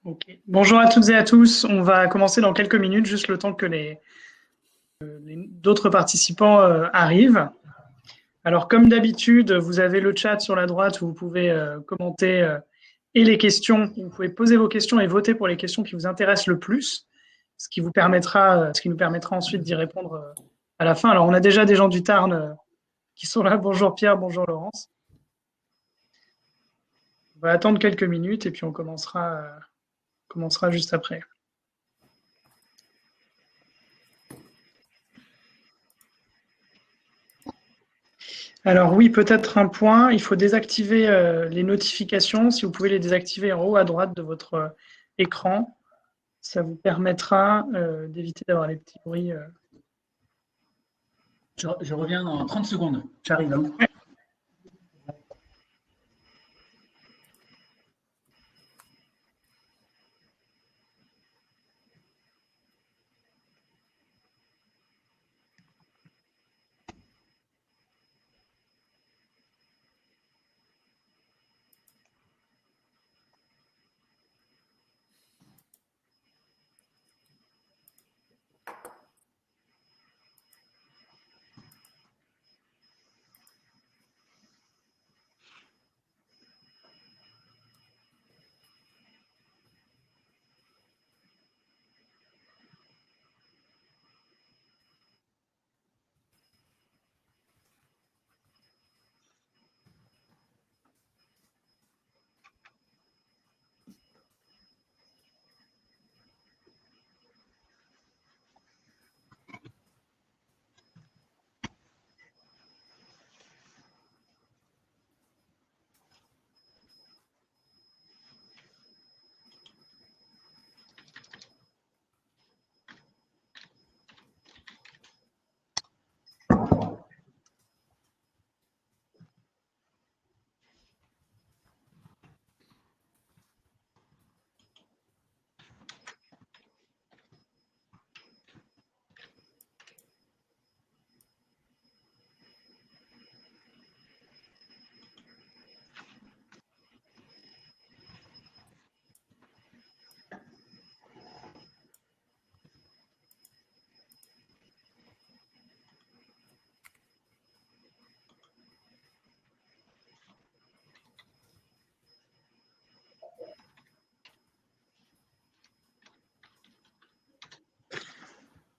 Ok. Bonjour à toutes et à tous. On va commencer dans quelques minutes, juste le temps que d'autres participants arrivent. Alors, comme d'habitude, vous avez le chat sur la droite où vous pouvez commenter et les questions. Vous pouvez poser vos questions et voter pour les questions qui vous intéressent le plus, ce qui nous permettra ensuite d'y répondre à la fin. Alors, on a déjà des gens du Tarn qui sont là. Bonjour Pierre, bonjour Laurence. On va attendre quelques minutes et puis on commencera juste après. Alors oui, peut-être un point, il faut désactiver les notifications. Si vous pouvez les désactiver en haut à droite de votre écran, ça vous permettra d'éviter d'avoir les petits bruits. Je reviens dans 30 secondes. J'arrive. Ouais.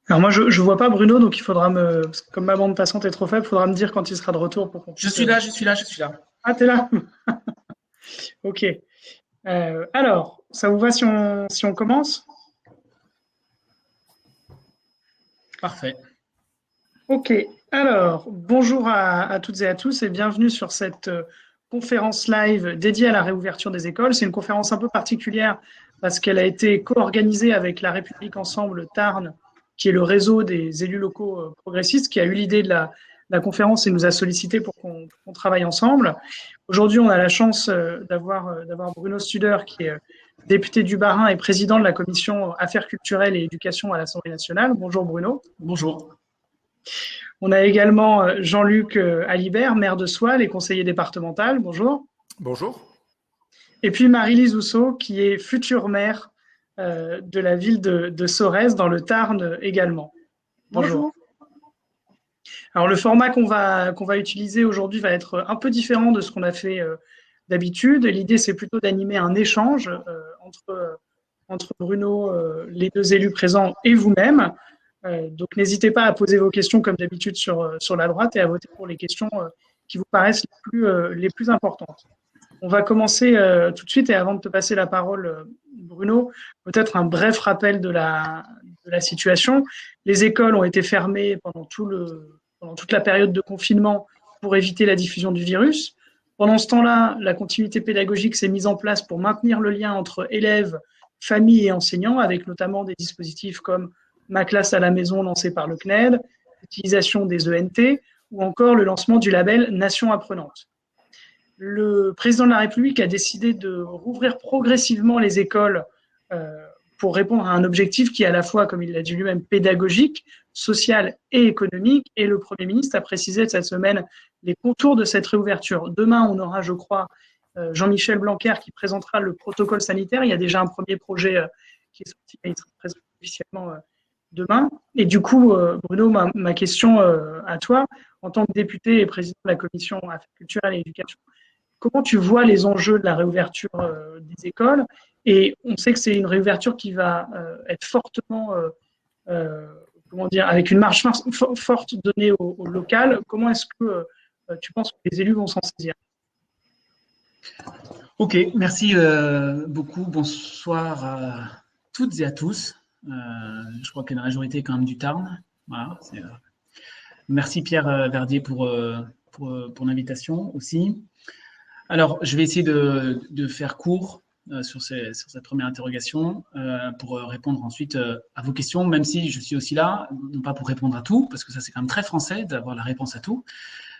Alors moi, je vois pas Bruno, donc il faudra parce que comme ma bande passante est trop faible, il faudra me dire quand il sera de retour pour qu'on Je puisse. suis là, je suis là, je suis là. Ah, t'es là. Ok. Alors, ça vous va si on commence? Parfait. Ok. Alors, bonjour à toutes et à tous et bienvenue sur cette conférence live dédiée à la réouverture des écoles. C'est une conférence un peu particulière parce qu'elle a été co-organisée avec La République Ensemble Tarn, qui est le réseau des élus locaux progressistes, qui a eu l'idée de la conférence et nous a sollicité pour qu'on travaille ensemble. Aujourd'hui, on a la chance d'avoir Bruno Studer, qui est député du Bas-Rhin et président de la commission Affaires culturelles et éducation à l'Assemblée nationale. Bonjour Bruno. Bonjour. On a également Jean-Luc Alibert, maire de Soile et conseiller départemental. Bonjour. Bonjour. Et puis Marie-Lise Housseau, qui est future maire de la ville de Sorèze, dans le Tarn également. Bonjour. Alors le format qu'on va utiliser aujourd'hui va être un peu différent de ce qu'on a fait d'habitude. L'idée, c'est plutôt d'animer un échange entre Bruno, les deux élus présents et vous-même. Donc n'hésitez pas à poser vos questions comme d'habitude sur la droite et à voter pour les questions qui vous paraissent les plus importantes. On va commencer tout de suite et avant de te passer la parole, Bruno, peut-être un bref rappel de la situation. Les écoles ont été fermées pendant toute la période de confinement pour éviter la diffusion du virus. Pendant ce temps-là, la continuité pédagogique s'est mise en place pour maintenir le lien entre élèves, familles et enseignants, avec notamment des dispositifs comme Ma classe à la maison lancé par le CNED, l'utilisation des ENT ou encore le lancement du label Nation apprenante. Le président de la République a décidé de rouvrir progressivement les écoles pour répondre à un objectif qui est à la fois, comme il l'a dit lui-même, pédagogique, social et économique. Et le Premier ministre a précisé cette semaine les contours de cette réouverture. Demain, on aura, je crois, Jean-Michel Blanquer qui présentera le protocole sanitaire. Il y a déjà un premier projet qui est sorti, il sera présenté officiellement demain. Et du coup, Bruno, ma question à toi, en tant que député et président de la commission Affaires culturelles et éducation, comment tu vois les enjeux de la réouverture des écoles? Et on sait que c'est une réouverture qui va être fortement, comment dire, avec une marge forte donnée au local. Comment est-ce que tu penses que les élus vont s'en saisir? Ok, merci beaucoup. Bonsoir à toutes et à tous. Je crois que la majorité est quand même du Tarn. Voilà, merci Pierre Verdier pour l'invitation aussi. Alors, je vais essayer de faire court sur cette première interrogation pour répondre ensuite à vos questions, même si je suis aussi là, non pas pour répondre à tout, parce que ça c'est quand même très français d'avoir la réponse à tout,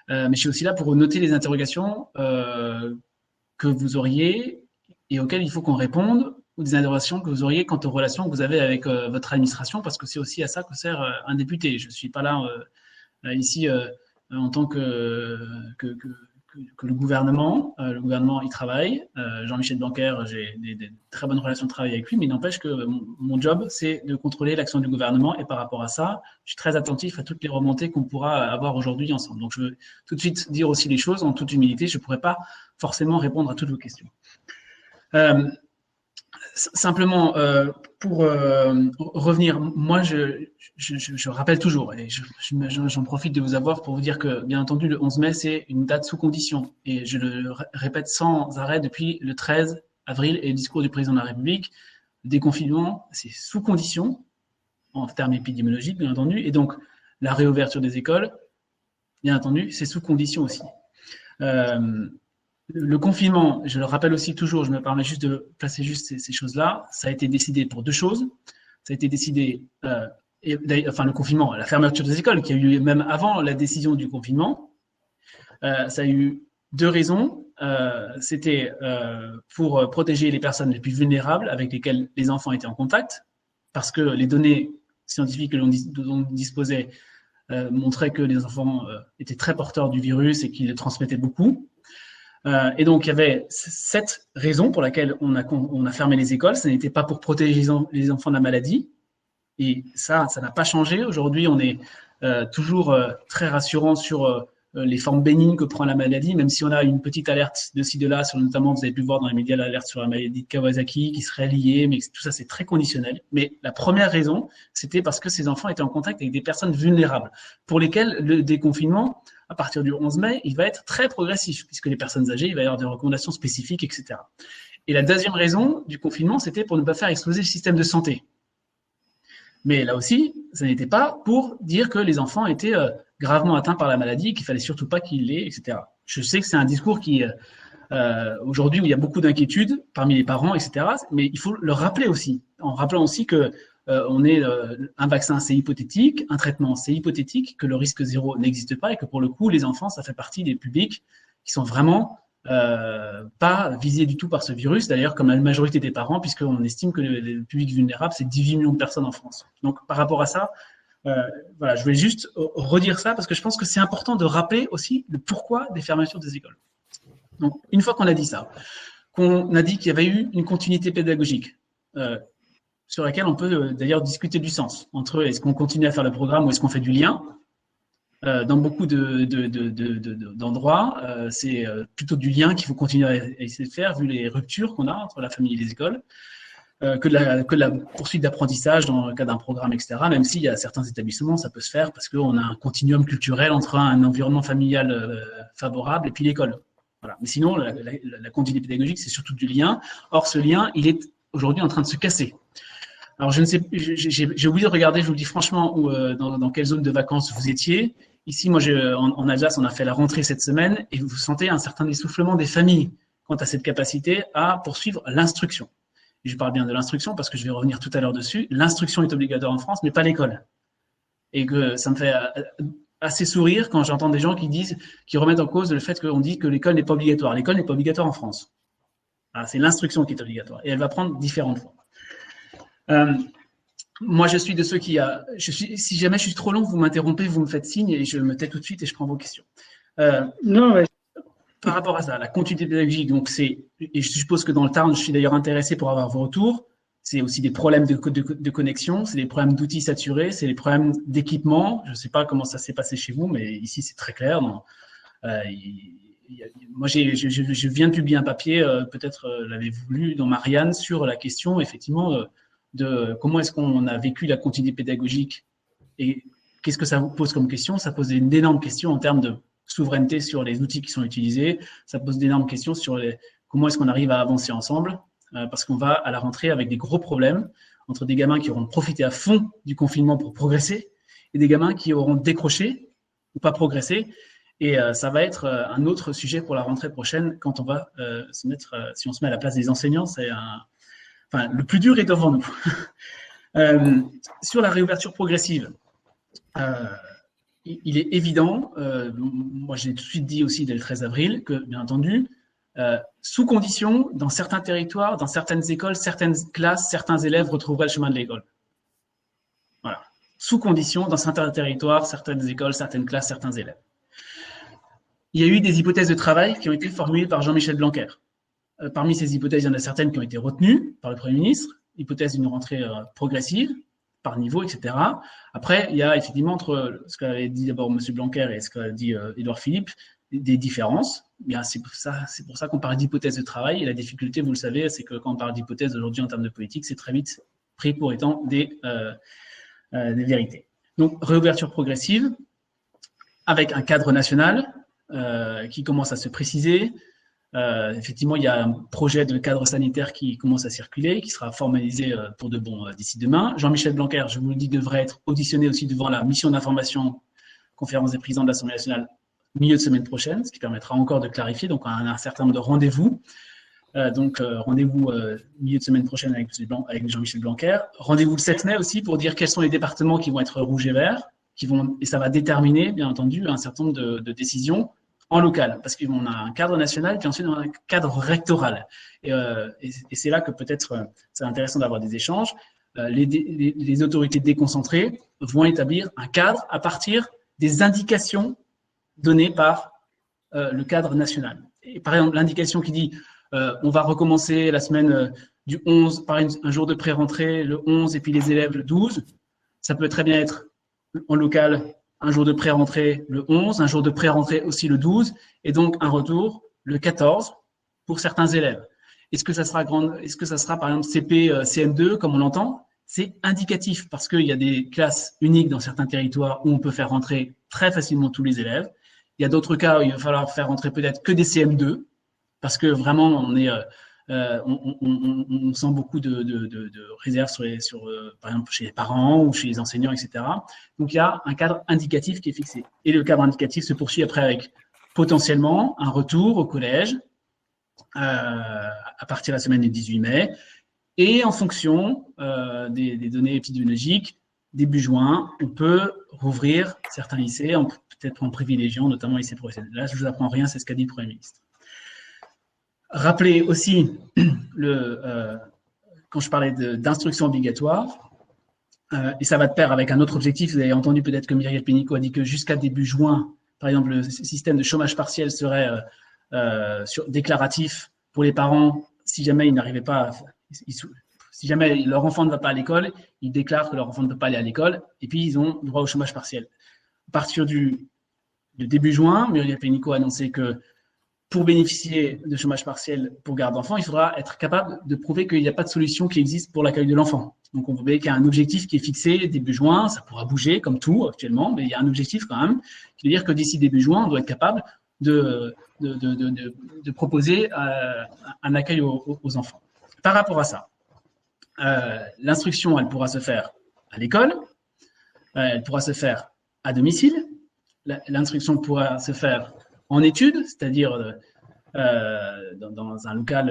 mais je suis aussi là pour noter les interrogations que vous auriez et auxquelles il faut qu'on réponde, ou des interrogations que vous auriez quant aux relations que vous avez avec votre administration, parce que c'est aussi à ça que sert un député. Je ne suis pas là ici en tant que le gouvernement. Le gouvernement y travaille. Jean-Michel Blanquer, j'ai des très bonnes relations de travail avec lui, mais il n'empêche que mon job, c'est de contrôler l'action du gouvernement. Et par rapport à ça, je suis très attentif à toutes les remontées qu'on pourra avoir aujourd'hui ensemble. Donc, je veux tout de suite dire aussi les choses en toute humilité. Je ne pourrais pas forcément répondre à toutes vos questions. Simplement, pour revenir, moi, je rappelle toujours, et j'en profite de vous avoir pour vous dire que, bien entendu, le 11 mai, c'est une date sous condition. Et je le répète sans arrêt depuis le 13 avril et le discours du président de la République. Le déconfinement, c'est sous condition, en termes épidémiologiques, bien entendu. Et donc, la réouverture des écoles, bien entendu, c'est sous condition aussi. Le confinement, je le rappelle aussi toujours, je me permets juste de placer juste ces choses-là, ça a été décidé pour deux choses. Ça a été décidé, le confinement, la fermeture des écoles, qui a eu lieu même avant la décision du confinement. Ça a eu deux raisons. C'était pour protéger les personnes les plus vulnérables avec lesquelles les enfants étaient en contact, parce que les données scientifiques que l'on disposait montraient que les enfants étaient très porteurs du virus et qu'ils le transmettaient beaucoup. Et donc, il y avait cette raison pour laquelle on a fermé les écoles. Ce n'était pas pour protéger les enfants de la maladie. Et ça n'a pas changé. Aujourd'hui, on est toujours très rassurant sur les formes bénignes que prend la maladie, même si on a une petite alerte de ci, de là, sur notamment, vous avez pu voir dans les médias l'alerte sur la maladie de Kawasaki qui serait liée, mais tout ça, c'est très conditionnel. Mais la première raison, c'était parce que ces enfants étaient en contact avec des personnes vulnérables, pour lesquelles le déconfinement, à partir du 11 mai, il va être très progressif, puisque les personnes âgées, il va y avoir des recommandations spécifiques, etc. Et la deuxième raison du confinement, c'était pour ne pas faire exploser le système de santé. Mais là aussi, ça n'était pas pour dire que les enfants étaient gravement atteints par la maladie, qu'il fallait surtout pas qu'ils l'aient, etc. Je sais que c'est un discours qui, aujourd'hui, où il y a beaucoup d'inquiétudes parmi les parents, etc. Mais il faut le rappeler aussi, en rappelant aussi que un vaccin, c'est hypothétique, un traitement, c'est hypothétique, que le risque zéro n'existe pas et que pour le coup, les enfants, ça fait partie des publics qui sont vraiment pas visés du tout par ce virus, d'ailleurs comme la majorité des parents, puisqu'on estime que le public vulnérable, c'est 18 millions de personnes en France. Donc par rapport à ça, voilà, je voulais juste redire ça parce que je pense que c'est important de rappeler aussi le pourquoi des fermetures des écoles. Donc une fois qu'on a dit ça, qu'on a dit qu'il y avait eu une continuité pédagogique, sur laquelle on peut d'ailleurs discuter du sens entre est-ce qu'on continue à faire le programme ou est-ce qu'on fait du lien. Dans beaucoup d'endroits, c'est plutôt du lien qu'il faut continuer à essayer de faire vu les ruptures qu'on a entre la famille et les écoles, que la poursuite d'apprentissage dans le cas d'un programme, etc. Même s'il y a certains établissements, ça peut se faire parce qu'on a un continuum culturel entre un environnement familial favorable et puis l'école. Voilà. Mais sinon, la continuité pédagogique, c'est surtout du lien. Or, ce lien, il est aujourd'hui en train de se casser. Alors, je ne sais, j'ai oublié de regarder, je vous le dis franchement, dans quelle zone de vacances vous étiez. Ici, moi, en Alsace, on a fait la rentrée cette semaine et vous sentez un certain essoufflement des familles quant à cette capacité à poursuivre l'instruction. Et je parle bien de l'instruction parce que je vais revenir tout à l'heure dessus. L'instruction est obligatoire en France, mais pas l'école. Et que ça me fait assez sourire quand j'entends des gens qui remettent en cause le fait qu'on dit que l'école n'est pas obligatoire. L'école n'est pas obligatoire en France. C'est l'instruction qui est obligatoire et elle va prendre différentes formes. Moi, je suis de ceux qui si jamais je suis trop long, vous m'interrompez, vous me faites signe et je me tais tout de suite et je prends vos questions. Non, ouais. Par rapport à ça, la continuité pédagogique, donc et je suppose que dans le Tarn, je suis d'ailleurs intéressé pour avoir vos retours, c'est aussi des problèmes de connexion, c'est des problèmes d'outils saturés, c'est des problèmes d'équipement. Je ne sais pas comment ça s'est passé chez vous, mais ici, c'est très clair. Moi, je viens de publier un papier, peut-être l'avez-vous lu, dans Marianne, sur la question, effectivement, de comment est-ce qu'on a vécu la continuité pédagogique et qu'est-ce que ça vous pose comme question? Ça pose une énorme question en termes de souveraineté sur les outils qui sont utilisés. Ça pose d'énormes questions sur comment est-ce qu'on arrive à avancer ensemble, parce qu'on va à la rentrée avec des gros problèmes entre des gamins qui auront profité à fond du confinement pour progresser et des gamins qui auront décroché ou pas progressé. Et ça va être un autre sujet pour la rentrée prochaine quand on va se mettre, si on se met à la place des enseignants, le plus dur est devant nous. Sur la réouverture progressive, il est évident, moi j'ai tout de suite dit aussi dès le 13 avril, que bien entendu, sous condition, dans certains territoires, dans certaines écoles, certaines classes, certains élèves retrouveraient le chemin de l'école. Voilà. Sous condition, dans certains territoires, certaines écoles, certaines classes, certains élèves. Il y a eu des hypothèses de travail qui ont été formulées par Jean-Michel Blanquer. Parmi ces hypothèses, il y en a certaines qui ont été retenues par le Premier ministre, hypothèse d'une rentrée progressive, par niveau, etc. Après, il y a effectivement entre ce qu'avait dit d'abord M. Blanquer et ce qu'a dit Édouard Philippe, des différences. C'est pour ça qu'on parle d'hypothèse de travail. Et la difficulté, vous le savez, c'est que quand on parle d'hypothèse aujourd'hui en termes de politique, c'est très vite pris pour étant des vérités. Donc, réouverture progressive avec un cadre national qui commence à se préciser. Effectivement, il y a un projet de cadre sanitaire qui commence à circuler, qui sera formalisé pour de bon d'ici demain. Jean-Michel Blanquer, je vous le dis, devrait être auditionné aussi devant la mission d'information conférence des présidents de l'Assemblée nationale milieu de semaine prochaine, ce qui permettra encore de clarifier. Donc, on a un certain nombre de rendez-vous. Rendez-vous milieu de semaine prochaine avec Jean-Michel Blanquer. Rendez-vous le 7 mai aussi pour dire quels sont les départements qui vont être rouges et verts, et ça va déterminer, bien entendu, un certain nombre de décisions en local, parce qu'on a un cadre national, puis ensuite on a un cadre rectoral. Et c'est là que peut-être c'est intéressant d'avoir des échanges. Les autorités déconcentrées vont établir un cadre à partir des indications données par le cadre national. Et par exemple, l'indication qui dit on va recommencer la semaine du 11 par un jour de pré-rentrée, le 11, et puis les élèves le 12, ça peut très bien être en local un jour de pré-rentrée le 11, un jour de pré-rentrée aussi le 12, et donc un retour le 14 pour certains élèves. Est-ce que ça sera par exemple CP, CM2 comme on l'entend? C'est indicatif parce qu'il y a des classes uniques dans certains territoires où on peut faire rentrer très facilement tous les élèves. Il y a d'autres cas où il va falloir faire rentrer peut-être que des CM2 parce que vraiment on sent beaucoup de réserves par exemple chez les parents ou chez les enseignants, etc. Donc, il y a un cadre indicatif qui est fixé. Et le cadre indicatif se poursuit après avec potentiellement un retour au collège à partir de la semaine du 18 mai. Et en fonction des données épidémiologiques, début juin, on peut rouvrir certains lycées, peut-être en privilégiant notamment les lycées professionnels. Là, je ne vous apprends rien, c'est ce qu'a dit le Premier ministre. Rappelez aussi, quand je parlais d'instruction obligatoire, et ça va de pair avec un autre objectif, vous avez entendu peut-être que Muriel Pénicaud a dit que jusqu'à début juin, par exemple, le système de chômage partiel serait déclaratif pour les parents si jamais ils n'arrivaient pas, si jamais leur enfant ne va pas à l'école, ils déclarent que leur enfant ne peut pas aller à l'école, et puis ils ont droit au chômage partiel. À partir de début juin, Muriel Pénicaud a annoncé que pour bénéficier de chômage partiel pour garde d'enfant, il faudra être capable de prouver qu'il n'y a pas de solution qui existe pour l'accueil de l'enfant. Donc, on voit qu'il y a un objectif qui est fixé début juin, ça pourra bouger comme tout actuellement, mais il y a un objectif quand même, qui veut dire que d'ici début juin, on doit être capable de proposer un accueil aux enfants. Par rapport à ça, l'instruction, elle pourra se faire à l'école, elle pourra se faire à domicile, l'instruction pourra se faire en études, c'est-à-dire dans un local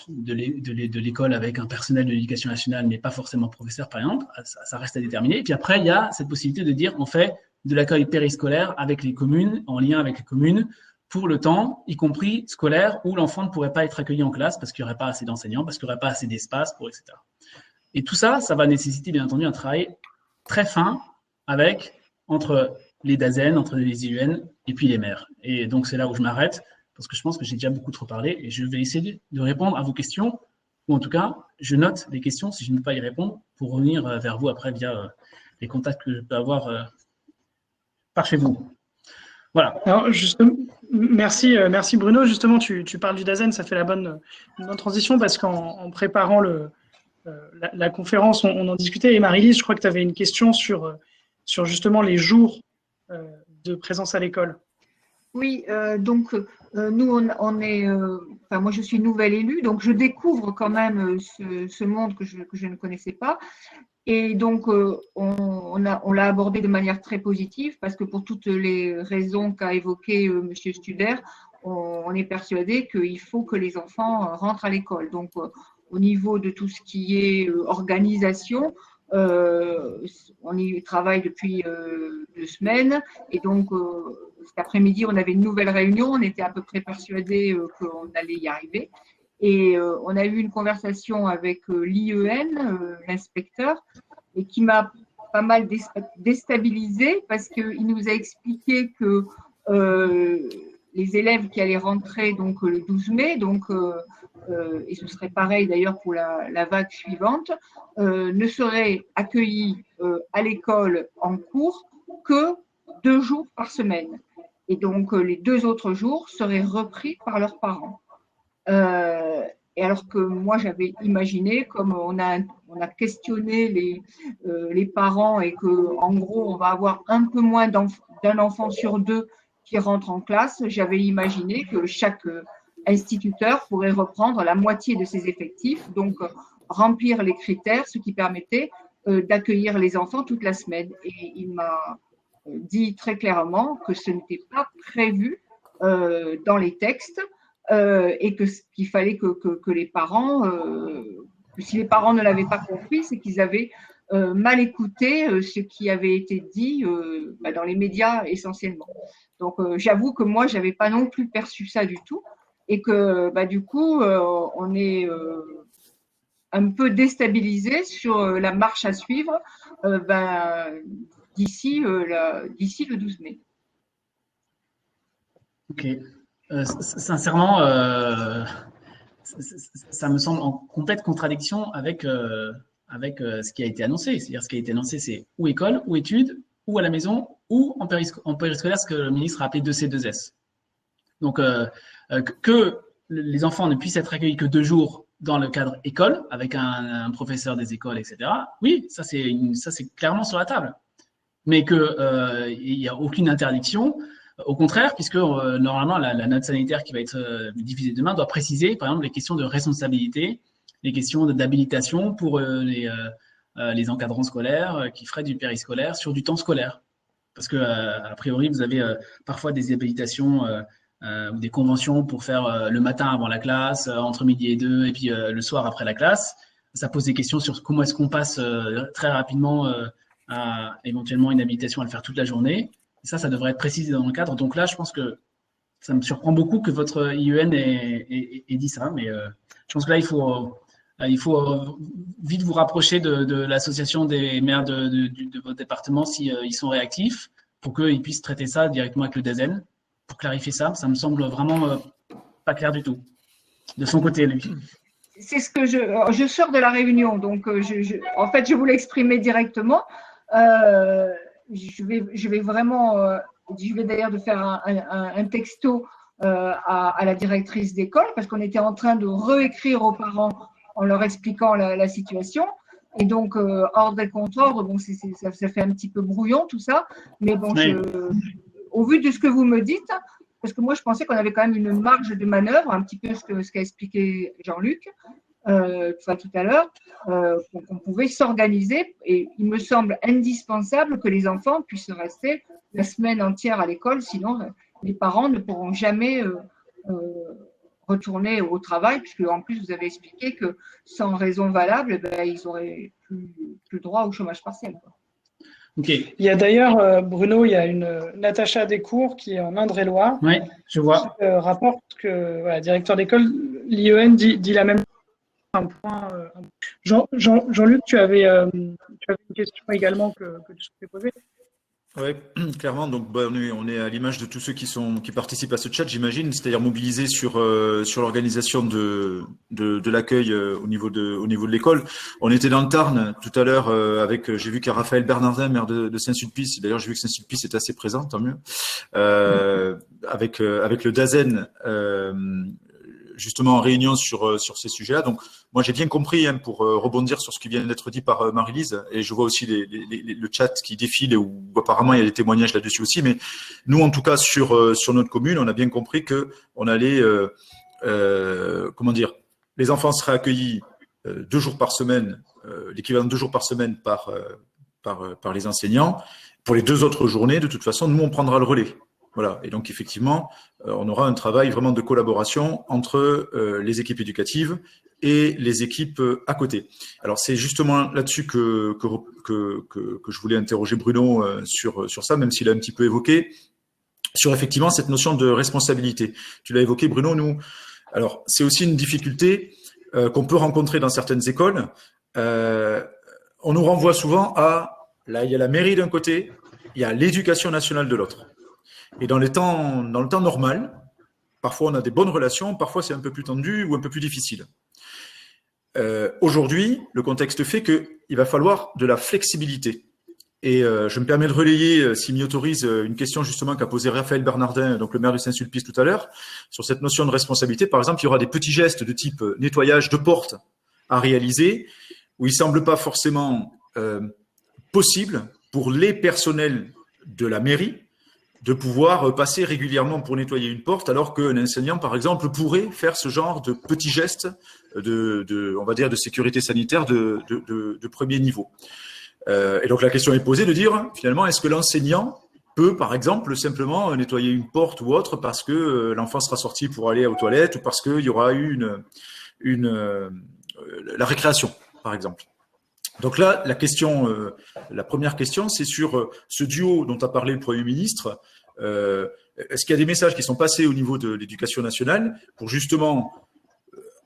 de l'école avec un personnel de l'éducation nationale, mais pas forcément professeur, par exemple, ça reste à déterminer. Et puis après, il y a cette possibilité de dire on fait de l'accueil périscolaire avec les communes, en lien avec les communes, pour le temps, y compris scolaire, où l'enfant ne pourrait pas être accueilli en classe parce qu'il n'y aurait pas assez d'enseignants, parce qu'il n'y aurait pas assez d'espace, etc. Et tout ça, ça va nécessiter, bien entendu, un travail très fin entre les DAZEN, entre les IUN et puis les maires. Et donc, c'est là où je m'arrête, parce que je pense que j'ai déjà beaucoup trop parlé, et je vais essayer de répondre à vos questions, ou en tout cas, je note les questions si je ne peux pas y répondre, pour revenir vers vous après via les contacts que je peux avoir par chez vous. Voilà. Alors, justement, merci Bruno. Justement, tu parles du Dazen, ça fait une bonne transition parce qu'en préparant la conférence, on en discutait. Et Marie-Lise, je crois que tu avais une question sur justement les jours de présence à l'école. Oui, donc nous, on est, enfin moi je suis nouvelle élue, donc je découvre quand même ce monde que je ne connaissais pas. Et donc on l'a abordé de manière très positive parce que pour toutes les raisons qu'a évoquées Monsieur Studer, on est persuadé qu'il faut que les enfants rentrent à l'école. Donc au niveau de tout ce qui est organisation, on y travaille depuis 2 semaines et donc cet après-midi, on avait une nouvelle réunion. On était à peu près persuadés qu'on allait y arriver. Et on a eu une conversation avec l'IEN, l'inspecteur, et qui m'a pas mal déstabilisée parce qu'il nous a expliqué que les élèves qui allaient rentrer donc le 12 mai, donc, et ce serait pareil d'ailleurs pour la vague suivante, ne seraient accueillis à l'école en cours que 2 jours par semaine. Et donc, les 2 autres jours seraient repris par leurs parents. Et alors que moi, j'avais imaginé, comme on a questionné les parents et que, en gros, on va avoir un peu moins d'un enfant sur 2 qui rentre en classe, j'avais imaginé que chaque instituteur pourrait reprendre la moitié de ses effectifs, donc remplir les critères, ce qui permettait d'accueillir les enfants toute la semaine. Et il m'a dit très clairement que ce n'était pas prévu dans les textes et qu'il fallait que les parents, que si les parents ne l'avaient pas compris, c'est qu'ils avaient mal écouté ce qui avait été dit dans les médias essentiellement. Donc j'avoue que moi, j'avais pas non plus perçu ça du tout et que du coup, on est un peu déstabilisé sur la marche à suivre d'ici le 12 mai. Ok. Sincèrement, ça me semble en complète contradiction avec ce qui a été annoncé. C'est-à-dire, ce qui a été annoncé, c'est ou école, ou études, ou à la maison, ou en périscolaire, ce que le ministre a appelé 2C2S. Donc, que les enfants ne puissent être accueillis que 2 jours dans le cadre école, avec un professeur des écoles, etc. Oui, ça c'est clairement sur la table. Mais qu'il n'y a aucune interdiction. Au contraire, puisque normalement, la note sanitaire qui va être diffusée demain doit préciser, par exemple, les questions de responsabilité, les questions d'habilitation pour les encadrants scolaires qui feraient du périscolaire sur du temps scolaire. Parce que, a priori, vous avez parfois des habilitations ou des conventions pour faire le matin avant la classe, entre midi et 2, et puis le soir après la classe. Ça pose des questions sur comment est-ce qu'on passe très rapidement à éventuellement une habilitation à le faire toute la journée. Et ça devrait être précisé dans le cadre. Donc là, je pense que ça me surprend beaucoup que votre IEN ait dit ça, mais je pense que là, il faut vite vous rapprocher de l'association des maires de votre département si ils sont réactifs pour qu'ils puissent traiter ça directement avec le DAZEN pour clarifier ça. Ça me semble vraiment pas clair du tout de son côté, lui. C'est ce que je sors de la réunion, donc en fait, je voulais exprimer directement. Je vais vraiment, je vais d'ailleurs de faire un texto à la directrice d'école parce qu'on était en train de réécrire aux parents en leur expliquant la situation. Et donc, ordre et contre-ordre, bon, ça fait un petit peu brouillon tout ça. Mais bon, Oui. Au vu de ce que vous me dites, parce que moi, je pensais qu'on avait quand même une marge de manœuvre, un petit peu ce qu'a expliqué Jean-Luc tout à l'heure, qu'on pouvait s'organiser. Et il me semble indispensable que les enfants puissent rester la semaine entière à l'école, sinon les parents ne pourront jamais retourner au travail, puisque en plus vous avez expliqué que sans raison valable, ils n'auraient plus droit au chômage partiel, quoi. Okay. Il y a d'ailleurs, Bruno, il y a une Natacha Descours qui est en Indre-et-Loire. Oui, je vois. Qui rapporte que, voilà, directeur d'école, l'IEN dit la même chose. Un point. Jean-Luc, tu avais une question également que tu souhaitais poser. Ouais, clairement. Donc, on est à l'image de tous ceux qui participent à ce chat, j'imagine, c'est-à-dire mobilisés sur l'organisation de l'accueil au niveau de l'école. On était dans le Tarn tout à l'heure j'ai vu qu'il y a Raphaël Bernardin, maire de Saint-Sulpice. D'ailleurs, j'ai vu que Saint-Sulpice est assez présent, tant mieux. Avec le DAZEN. Justement en réunion sur ces sujets-là. Donc, moi, j'ai bien compris, pour rebondir sur ce qui vient d'être dit par Marie-Lise, et je vois aussi le chat qui défile, où apparemment il y a des témoignages là-dessus aussi, mais nous, en tout cas, sur notre commune, on a bien compris que on allait, les enfants seraient accueillis 2 jours par semaine, l'équivalent de 2 jours par semaine par les enseignants. Pour les 2 autres journées, de toute façon, nous, on prendra le relais. Voilà. Et donc, effectivement, on aura un travail vraiment de collaboration entre les équipes éducatives et les équipes à côté. Alors, c'est justement là-dessus que je voulais interroger Bruno sur ça, même s'il a un petit peu évoqué, sur effectivement cette notion de responsabilité. Tu l'as évoqué, Bruno, nous. Alors, c'est aussi une difficulté qu'on peut rencontrer dans certaines écoles. On nous renvoie souvent là, il y a la mairie d'un côté, il y a l'éducation nationale de l'autre. Et dans le temps normal, parfois on a des bonnes relations, parfois c'est un peu plus tendu ou un peu plus difficile. Aujourd'hui, le contexte fait qu'il va falloir de la flexibilité. Et je me permets de relayer, s'il m'y autorise, une question justement qu'a posée Raphaël Bernardin, donc le maire de Saint-Sulpice tout à l'heure, sur cette notion de responsabilité. Par exemple, il y aura des petits gestes de type nettoyage de portes à réaliser, où il ne semble pas forcément possible pour les personnels de la mairie de pouvoir passer régulièrement pour nettoyer une porte, alors qu'un enseignant, par exemple, pourrait faire ce genre de petits gestes on va dire, de sécurité sanitaire de premier niveau. Et donc la question est posée de dire, finalement, est-ce que l'enseignant peut, par exemple, simplement nettoyer une porte ou autre parce que l'enfant sera sorti pour aller aux toilettes ou parce qu'il y aura eu la récréation, par exemple. Donc là, la première question, c'est sur ce duo dont a parlé le Premier ministre. Est-ce qu'il y a des messages qui sont passés au niveau de l'Éducation nationale pour justement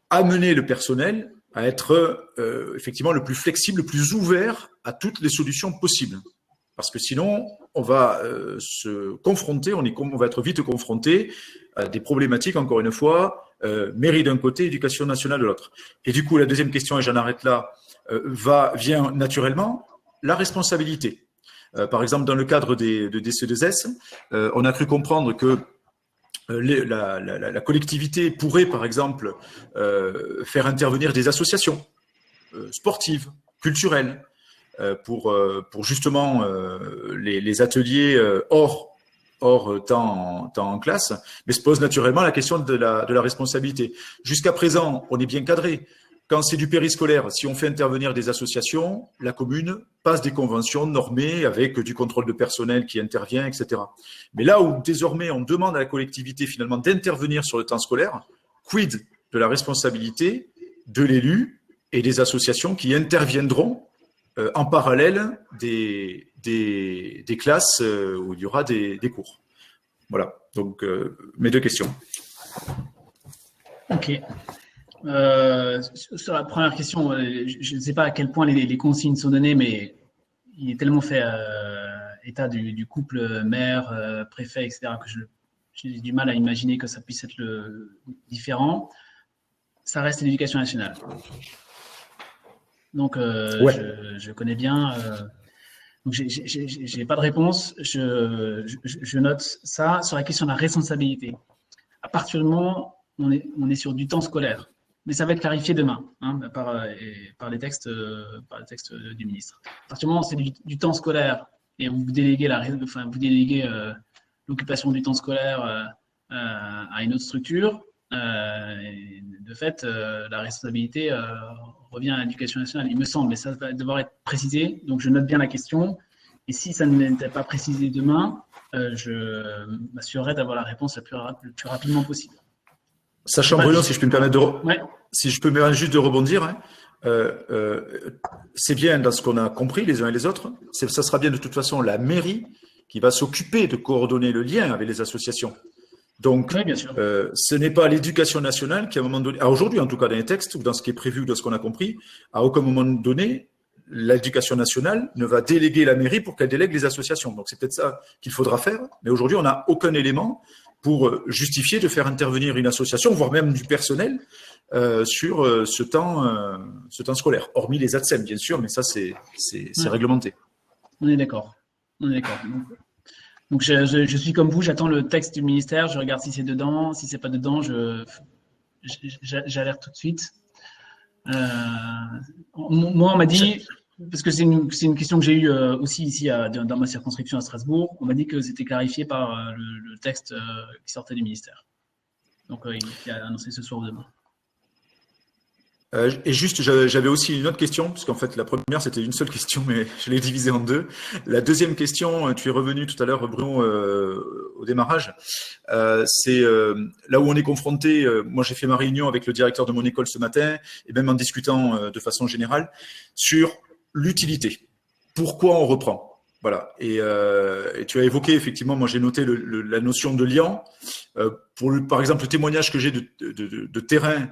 amener le personnel à être effectivement le plus flexible, le plus ouvert à toutes les solutions possibles? Parce que sinon, on va se confronter, on va être vite confronté à des problématiques, encore une fois, mairie d'un côté, éducation nationale de l'autre. Et du coup, la deuxième question, et j'en arrête là, vient naturellement la responsabilité. Par exemple, dans le cadre de DC2S, on a cru comprendre que la collectivité pourrait, par exemple, faire intervenir des associations sportives, culturelles, pour justement les ateliers hors temps en classe, mais se pose naturellement la question de la responsabilité. Jusqu'à présent, on est bien cadré. Quand c'est du périscolaire, si on fait intervenir des associations, la commune passe des conventions normées avec du contrôle de personnel qui intervient, etc. Mais là où désormais on demande à la collectivité finalement d'intervenir sur le temps scolaire, quid de la responsabilité de l'élu et des associations qui interviendront en parallèle des classes où il y aura des cours. Voilà, donc mes 2 questions. Ok. Sur la première question, je ne sais pas à quel point les consignes sont données, mais il est tellement fait état du couple maire, préfet, etc., que j'ai du mal à imaginer que ça puisse être différent. Ça reste l'éducation nationale. Donc, je connais bien. Donc, j'ai pas de réponse. Je note ça. Sur la question de la responsabilité, à partir du moment où on est sur du temps scolaire, mais ça va être clarifié demain par les textes du ministre. À partir du moment où c'est du temps scolaire et vous déléguez l'occupation du temps scolaire à une autre structure, de fait, la responsabilité revient à l'éducation nationale, il me semble, mais ça va devoir être précisé. Donc, je note bien la question. Et si ça n'était pas précisé demain, je m'assurerai d'avoir la réponse le plus rapidement possible. Sachant, Bruno, si je peux me permettre juste de rebondir, c'est bien dans ce qu'on a compris les uns et les autres. Ça sera bien de toute façon la mairie qui va s'occuper de coordonner le lien avec les associations. Donc, oui, bien sûr. Ce n'est pas l'éducation nationale qui, à un moment donné, aujourd'hui en tout cas dans les textes ou dans ce qui est prévu, dans ce qu'on a compris, à aucun moment donné, l'éducation nationale ne va déléguer la mairie pour qu'elle délègue les associations. Donc, c'est peut-être ça qu'il faudra faire. Mais aujourd'hui, on n'a aucun élément pour justifier de faire intervenir une association, voire même du personnel, sur ce temps scolaire. Hormis les ATSEM, bien sûr, mais ça, c'est réglementé. On est d'accord. Donc je suis comme vous, j'attends le texte du ministère, je regarde si c'est dedans, si c'est pas dedans, j'alerte tout de suite. Moi, on m'a dit, parce que c'est une question que j'ai eue aussi ici dans ma circonscription à Strasbourg, on m'a dit que c'était clarifié par le texte qui sortait du ministère. Donc, il a annoncé ce soir ou demain. Et juste, j'avais aussi une autre question, parce qu'en fait, la première, c'était une seule question, mais je l'ai divisée en deux. La deuxième question, tu es revenu tout à l'heure, Bruno, au démarrage. C'est là où on est confronté. Moi, j'ai fait ma réunion avec le directeur de mon école ce matin, et même en discutant de façon générale, sur l'utilité. Pourquoi on reprend? Voilà. Et tu as évoqué, effectivement, moi, j'ai noté la notion de lien. Par exemple, le témoignage que j'ai de terrain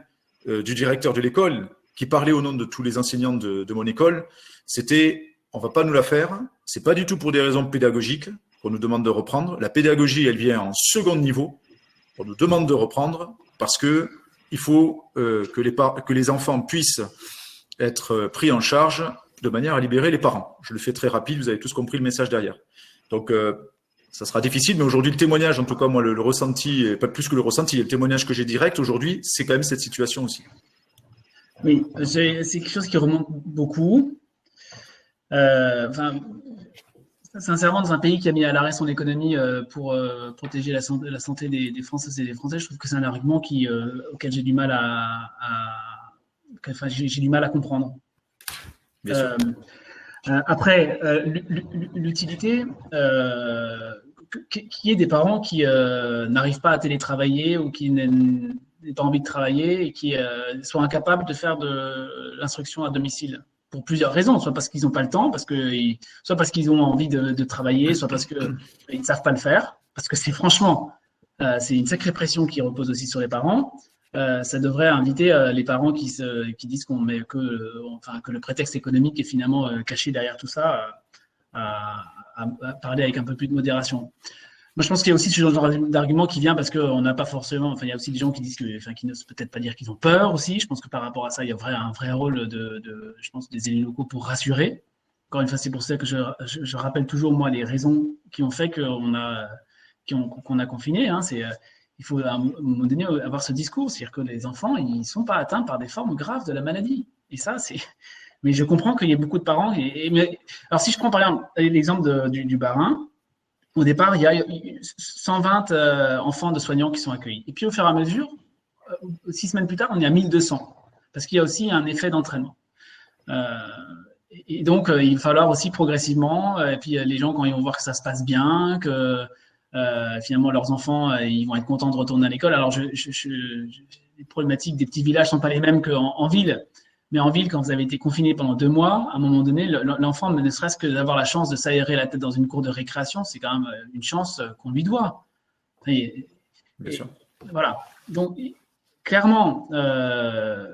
du directeur de l'école, qui parlait au nom de tous les enseignants de mon école, c'était « on va pas nous la faire, c'est pas du tout pour des raisons pédagogiques qu'on nous demande de reprendre. La pédagogie, elle vient en second niveau, on nous demande de reprendre parce que il faut que les enfants puissent être pris en charge de manière à libérer les parents. » Je le fais très rapide, vous avez tous compris le message derrière. Donc, ça sera difficile, mais aujourd'hui, le témoignage, en tout cas, moi, le ressenti, et pas plus que le ressenti, le témoignage que j'ai direct aujourd'hui, c'est quand même cette situation aussi. Oui, c'est quelque chose qui remonte beaucoup. Sincèrement, dans un pays qui a mis à l'arrêt son économie pour protéger la santé des Françaises et des Français, je trouve que c'est un argument auquel j'ai du mal j'ai du mal à comprendre. Bien sûr. Après, l'utilité, qu'il y ait des parents qui n'arrivent pas à télétravailler ou qui n'ont pas envie de travailler et qui soient incapables de faire de l'instruction à domicile pour plusieurs raisons, soit parce qu'ils n'ont pas le temps, soit parce qu'ils ont envie de travailler, soit parce qu'ils ne savent pas le faire, parce que c'est une sacrée pression qui repose aussi sur les parents. Ça devrait inviter les parents qui disent que le prétexte économique est finalement caché derrière tout ça à parler avec un peu plus de modération. Moi, je pense qu'il y a aussi ce genre d'argument qui vient parce qu'on n'a pas forcément. Enfin, il y a aussi des gens qui disent qui n'osent peut-être pas dire qu'ils ont peur aussi. Je pense que par rapport à ça, il y a un vrai rôle je pense, des élus locaux pour rassurer. Encore une fois, c'est pour ça que je rappelle toujours moi les raisons qui ont fait qu'on a confiné. Il faut à un moment donné avoir ce discours, c'est-à-dire que les enfants, ils ne sont pas atteints par des formes graves de la maladie. Et ça, c'est. Mais je comprends qu'il y ait beaucoup de parents. Alors, si je prends par exemple l'exemple du Bas-Rhin, au départ, il y a 120 enfants de soignants qui sont accueillis. Et puis, au fur et à mesure, 6 semaines plus tard, on est à 1200. Parce qu'il y a aussi un effet d'entraînement. Et donc, il va falloir aussi progressivement, et puis les gens, quand ils vont voir que ça se passe bien, que finalement leurs enfants, ils vont être contents de retourner à l'école. Alors, les problématiques des petits villages ne sont pas les mêmes qu'en ville. Mais en ville, quand vous avez été confiné pendant 2 mois, à un moment donné, l'enfant, ne serait-ce que d'avoir la chance de s'aérer la tête dans une cour de récréation, c'est quand même une chance qu'on lui doit. Bien sûr. Voilà. Donc, clairement, je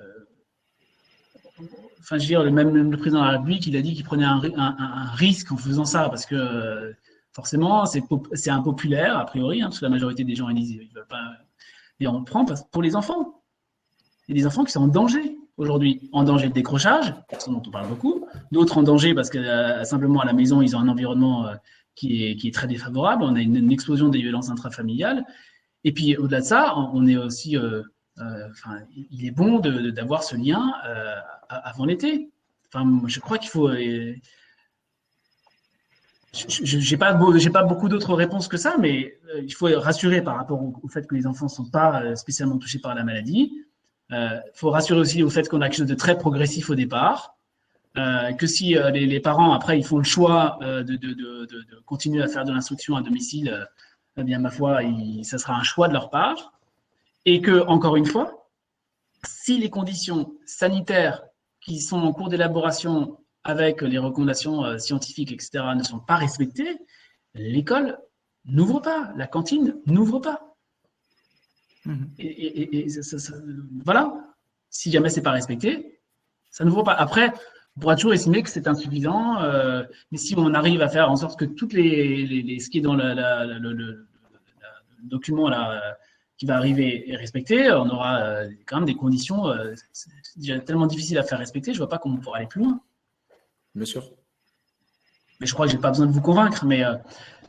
veux dire, même le président de la République, il a dit qu'il prenait un risque en faisant ça, parce que forcément, c'est impopulaire, a priori, parce que la majorité des gens, ils disent, ils veulent pas. Et on prend pour les enfants. Il y a des enfants qui sont en danger. Aujourd'hui, en danger de décrochage, ce dont on parle beaucoup, d'autres en danger parce que simplement à la maison, ils ont un environnement qui est très défavorable, on a une explosion des violences intrafamiliales, et puis au-delà de ça, on est aussi, il est bon d'avoir ce lien avant l'été. Enfin, je crois qu'il faut... j'ai pas beaucoup d'autres réponses que ça, mais il faut rassurer par rapport au fait que les enfants ne sont pas spécialement touchés par la maladie. Faut rassurer aussi au fait qu'on a quelque chose de très progressif au départ, que si les parents après ils font le choix de continuer à faire de l'instruction à domicile, eh bien ma foi, ça sera un choix de leur part, et que encore une fois, si les conditions sanitaires qui sont en cours d'élaboration avec les recommandations scientifiques, etc., ne sont pas respectées, l'école n'ouvre pas, la cantine n'ouvre pas. Et voilà, si jamais c'est pas respecté, ça n'ouvre pas. Après, On pourra toujours estimer que c'est insuffisant, mais si on arrive à faire en sorte que toutes ce qui est dans le document là, qui va arriver est respecté, on aura quand même des conditions c'est déjà tellement difficile à faire respecter, je vois pas comment on pourra aller plus loin. Bien sûr. Mais je crois que j'ai pas besoin de vous convaincre, mais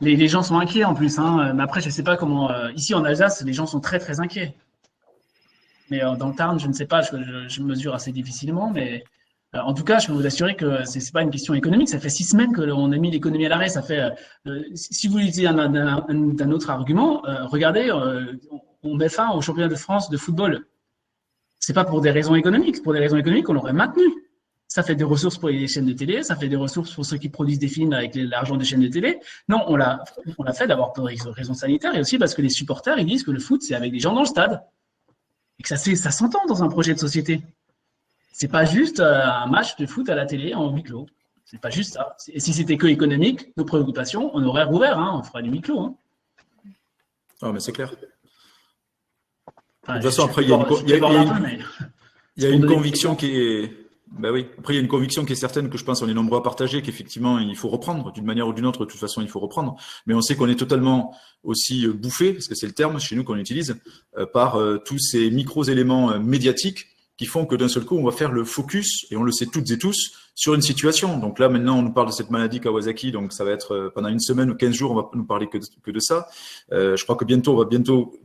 les gens sont inquiets en plus. Hein, mais après, je sais pas comment. Ici en Alsace, les gens sont très très inquiets. Mais dans le Tarn, je ne sais pas, je mesure assez difficilement, mais en tout cas, je peux vous assurer que c'est pas une question économique. Ça fait 6 semaines qu'on a mis l'économie à l'arrêt. Ça fait, si vous utilisez d'un autre argument, regardez, on met fin au championnat de France de football. C'est pas pour des raisons économiques. Pour des raisons économiques, on l'aurait maintenu. Ça fait des ressources pour les chaînes de télé, ça fait des ressources pour ceux qui produisent des films avec l'argent des chaînes de télé. Non, on l'a fait d'abord pour des raisons sanitaires et aussi parce que les supporters, ils disent que le foot, c'est avec des gens dans le stade. Et que ça s'entend dans un projet de société. C'est pas juste un match de foot à la télé en huis clos. C'est pas juste ça. Et si c'était que économique, nos préoccupations, on aurait rouvert, hein, on ferait du huis clos. Hein. Ah, mais c'est clair. Enfin, de toute façon, après, il y a une conviction qui est. Ben oui. Après, il y a une conviction qui est certaine que je pense on est nombreux à partager, qu'effectivement, il faut reprendre d'une manière ou d'une autre. De toute façon, il faut reprendre. Mais on sait qu'on est totalement aussi bouffé, parce que c'est le terme chez nous qu'on utilise, par tous ces micro-éléments médiatiques qui font que d'un seul coup, on va faire le focus, et on le sait toutes et tous, sur une situation. Donc là, maintenant, on nous parle de cette maladie Kawasaki, donc ça va être pendant une semaine ou 15 jours, on va nous parler que de ça. Je crois que on va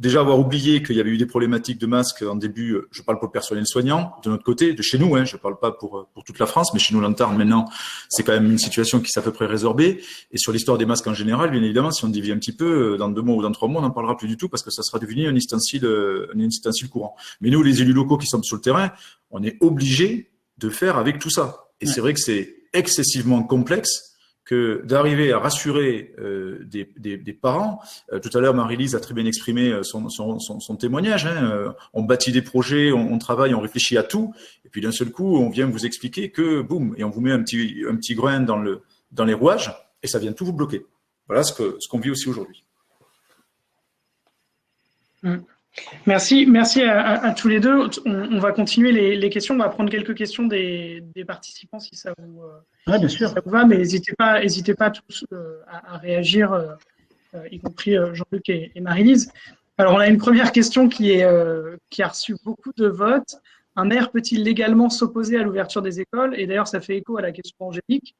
déjà avoir oublié qu'il y avait eu des problématiques de masques en début, je parle pour le personnel soignant, de notre côté, de chez nous, hein, je parle pas pour toute la France, mais chez nous, l'Antarn, maintenant, c'est quand même une situation qui s'est à peu près résorbée. Et sur l'histoire des masques en général, bien évidemment, si on divise un petit peu, dans 2 mois ou dans 3 mois, on n'en parlera plus du tout parce que ça sera devenu un ustensile courant. Mais nous, les élus locaux qui sommes sur le terrain, on est obligés de faire avec tout ça. Et c'est vrai que c'est excessivement complexe que d'arriver à rassurer des parents. Tout à l'heure, Marie-Lise a très bien exprimé son témoignage. Hein. On bâtit des projets, on travaille, on réfléchit à tout. Et puis d'un seul coup, on vient vous expliquer que, boum, et on vous met un petit grain dans les rouages et ça vient tout vous bloquer. Voilà ce qu'on vit aussi aujourd'hui. Merci à tous les deux. On va continuer les questions. On va prendre quelques questions des participants si ça vous, bien sûr. si ça vous va, mais n'hésitez pas tous à réagir, y compris Jean-Luc et Marie-Lise. Alors, on a une première question qui a reçu beaucoup de votes. Un maire peut-il légalement s'opposer à l'ouverture des écoles? Et d'ailleurs, ça fait écho à la question d'Angélique,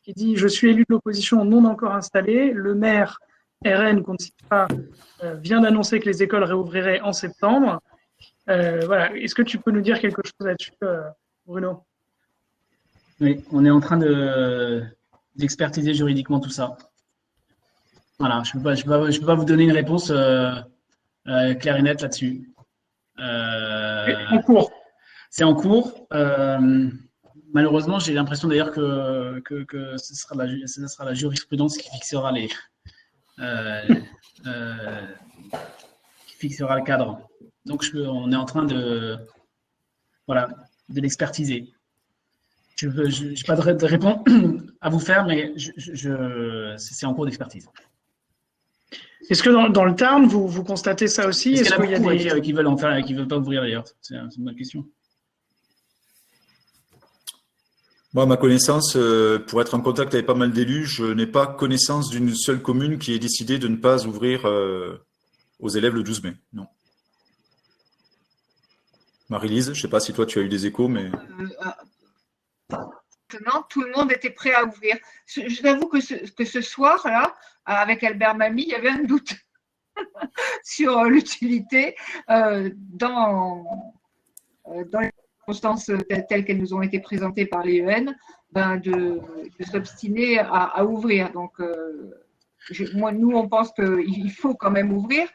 qui dit « Je suis élu de l'opposition non encore installée. Le maire RN qu'on ne cite pas vient d'annoncer que les écoles réouvriraient en septembre. » Voilà. Est-ce que tu peux nous dire quelque chose là-dessus, Bruno? Oui, on est en train d'expertiser juridiquement tout ça. Voilà, je peux pas vous donner une réponse claire et nette là-dessus. En cours. C'est en cours. Malheureusement, j'ai l'impression d'ailleurs que ce sera la jurisprudence qui fixera qui fixera le cadre. Donc, on est en train de l'expertiser. Je n'ai pas de réponse à vous faire, mais c'est en cours d'expertise. Est-ce que dans le Tarn, vous constatez ça aussi? Est-ce qu'il y a beaucoup qui veulent en faire et qui ne veulent pas ouvrir d'ailleurs? C'est une bonne question. Moi, à ma connaissance, pour être en contact avec pas mal d'élus, je n'ai pas connaissance d'une seule commune qui ait décidé de ne pas ouvrir aux élèves le 12 mai. Non. Marie-Lise, je ne sais pas si toi tu as eu des échos, mais… Non, tout le monde était prêt à ouvrir. Je t'avoue que ce soir-là, avec Albert Mamie, il y avait un doute sur l'utilité dans les circonstances telles qu'elles nous ont été présentées par l'EN, de s'obstiner à ouvrir. Donc, nous, on pense qu'il faut quand même ouvrir,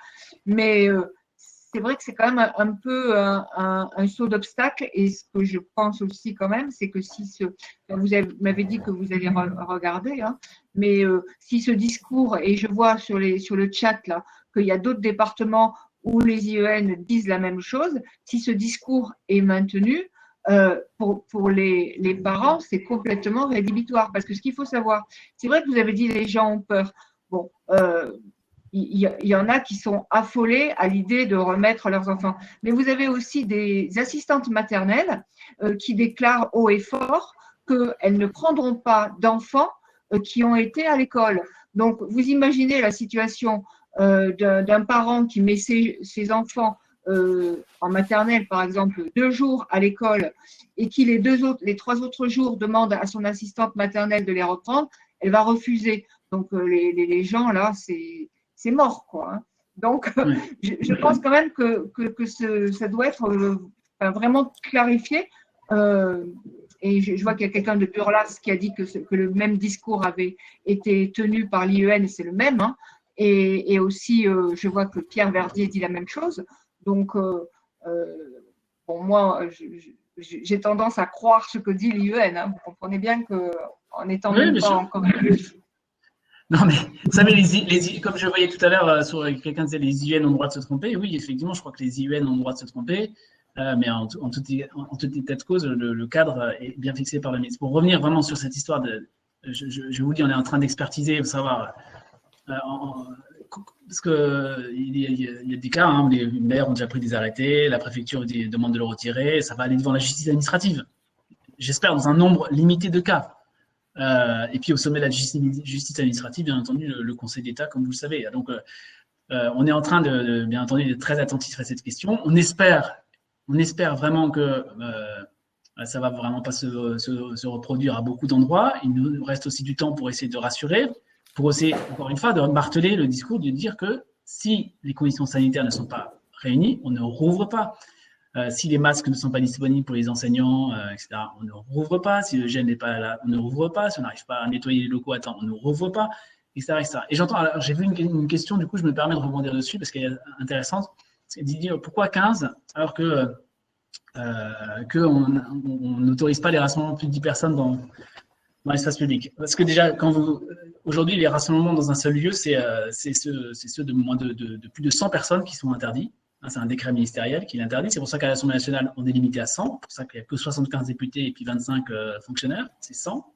mais c'est vrai que c'est quand même un peu un saut d'obstacle. Et ce que je pense aussi quand même, c'est que vous m'avez dit que vous allez regarder, hein, mais si ce discours, et je vois sur le chat là qu'il y a d'autres départements où les IEN disent la même chose, si ce discours est maintenu, pour les parents, c'est complètement rédhibitoire. Parce que ce qu'il faut savoir, c'est vrai que vous avez dit les gens ont peur. Bon, il y en a qui sont affolés à l'idée de remettre leurs enfants. Mais vous avez aussi des assistantes maternelles qui déclarent haut et fort qu'elles ne prendront pas d'enfants qui ont été à l'école. Donc, vous imaginez la situation d'un parent qui met ses enfants en maternelle, par exemple, 2 jours à l'école et qui les 3 autres jours demande à son assistante maternelle de les reprendre, elle va refuser. Donc, les gens, là, c'est mort, quoi. Hein. Donc, je pense quand même que ça doit être vraiment clarifié. Et je vois qu'il y a quelqu'un de Burlas qui a dit que le même discours avait été tenu par l'IEN, et c'est le même. Hein. Et aussi, je vois que Pierre Verdier dit la même chose. Donc, bon, moi, j'ai tendance à croire ce que dit l'IEN. Hein. Vous comprenez bien qu'en n'étant même pas encore… Non, mais vous savez, comme je voyais tout à l'heure, quelqu'un disait les IUN ont le droit de se tromper. Oui, effectivement, je crois que les IUN ont le droit de se tromper. Mais en tout état de cause, le cadre est bien fixé par le ministre. Pour revenir vraiment sur cette histoire je vous dis, on est en train d'expertiser, pour savoir, parce que il y a des cas, hein, où les maires ont déjà pris des arrêtés, la préfecture demande de le retirer, ça va aller devant la justice administrative. J'espère dans un nombre limité de cas. Et puis au sommet de la justice administrative, bien entendu, le Conseil d'État, comme vous le savez. Donc, on est en train bien entendu, d'être très attentif à cette question. On espère vraiment que ça va vraiment pas se reproduire à beaucoup d'endroits. Il nous reste aussi du temps pour essayer de rassurer, pour essayer, encore une fois, de marteler le discours, de dire que si les conditions sanitaires ne sont pas réunies, on ne rouvre pas. Si les masques ne sont pas disponibles pour les enseignants, etc., on ne rouvre pas. Si le gel n'est pas là, on ne rouvre pas. Si on n'arrive pas à nettoyer les locaux à temps, on ne rouvre pas, etc., etc. Et alors j'ai vu une question, du coup, je me permets de rebondir dessus parce qu'elle est intéressante. C'est de dire pourquoi 15 alors que on n'autorise pas les rassemblements de plus de 10 personnes dans l'espace public. Parce que déjà, aujourd'hui, les rassemblements dans un seul lieu, c'est ceux de moins de plus de 100 personnes qui sont interdits. C'est un décret ministériel qui l'interdit. C'est pour ça qu'à l'Assemblée nationale, on est limité à 100. C'est pour ça qu'il n'y a que 75 députés et puis 25 fonctionnaires. C'est 100.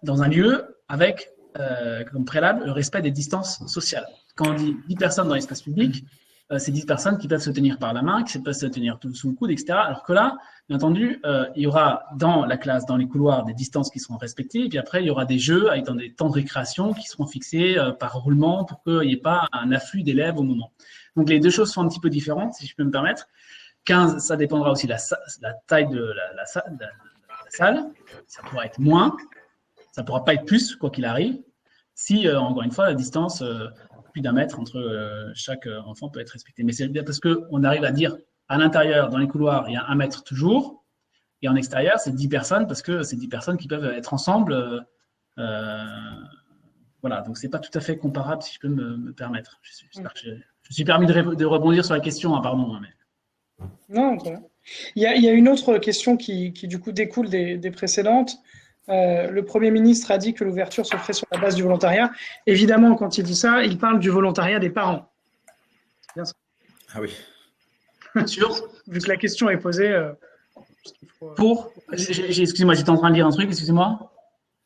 Dans un lieu avec, comme préalable, le respect des distances sociales. Quand on dit 10 personnes dans l'espace public, c'est 10 personnes qui peuvent se tenir par la main, qui peuvent se tenir tout sous le coude, etc. Alors que là, bien entendu, il y aura dans la classe, dans les couloirs, des distances qui seront respectées. Et puis après, il y aura des jeux avec des temps de récréation qui seront fixés par roulement pour qu'il n'y ait pas un afflux d'élèves au moment. Donc, les deux choses sont un petit peu différentes, si je peux me permettre. 15, ça dépendra aussi de la taille de la salle. Ça pourra être moins. Ça ne pourra pas être plus, quoi qu'il arrive. Si, encore une fois, la distance, plus d'1 mètre entre chaque enfant peut être respectée. Mais c'est bien parce qu'on arrive à dire, à l'intérieur, dans les couloirs, il y a 1 mètre toujours. Et en extérieur, c'est 10 personnes parce que c'est 10 personnes qui peuvent être ensemble. Voilà, donc c'est pas tout à fait comparable, si je peux me permettre. Je suis permis de rebondir sur la question, hein, pardon. Mais… Non, il y a une autre question qui du coup découle des précédentes. Le Premier ministre a dit que l'ouverture se ferait sur la base du volontariat. Évidemment, quand il dit ça, il parle du volontariat des parents. C'est bien ça. Ah oui. Sûr. Vu que la question est posée. Excusez-moi, j'étais en train de lire un truc, excusez-moi.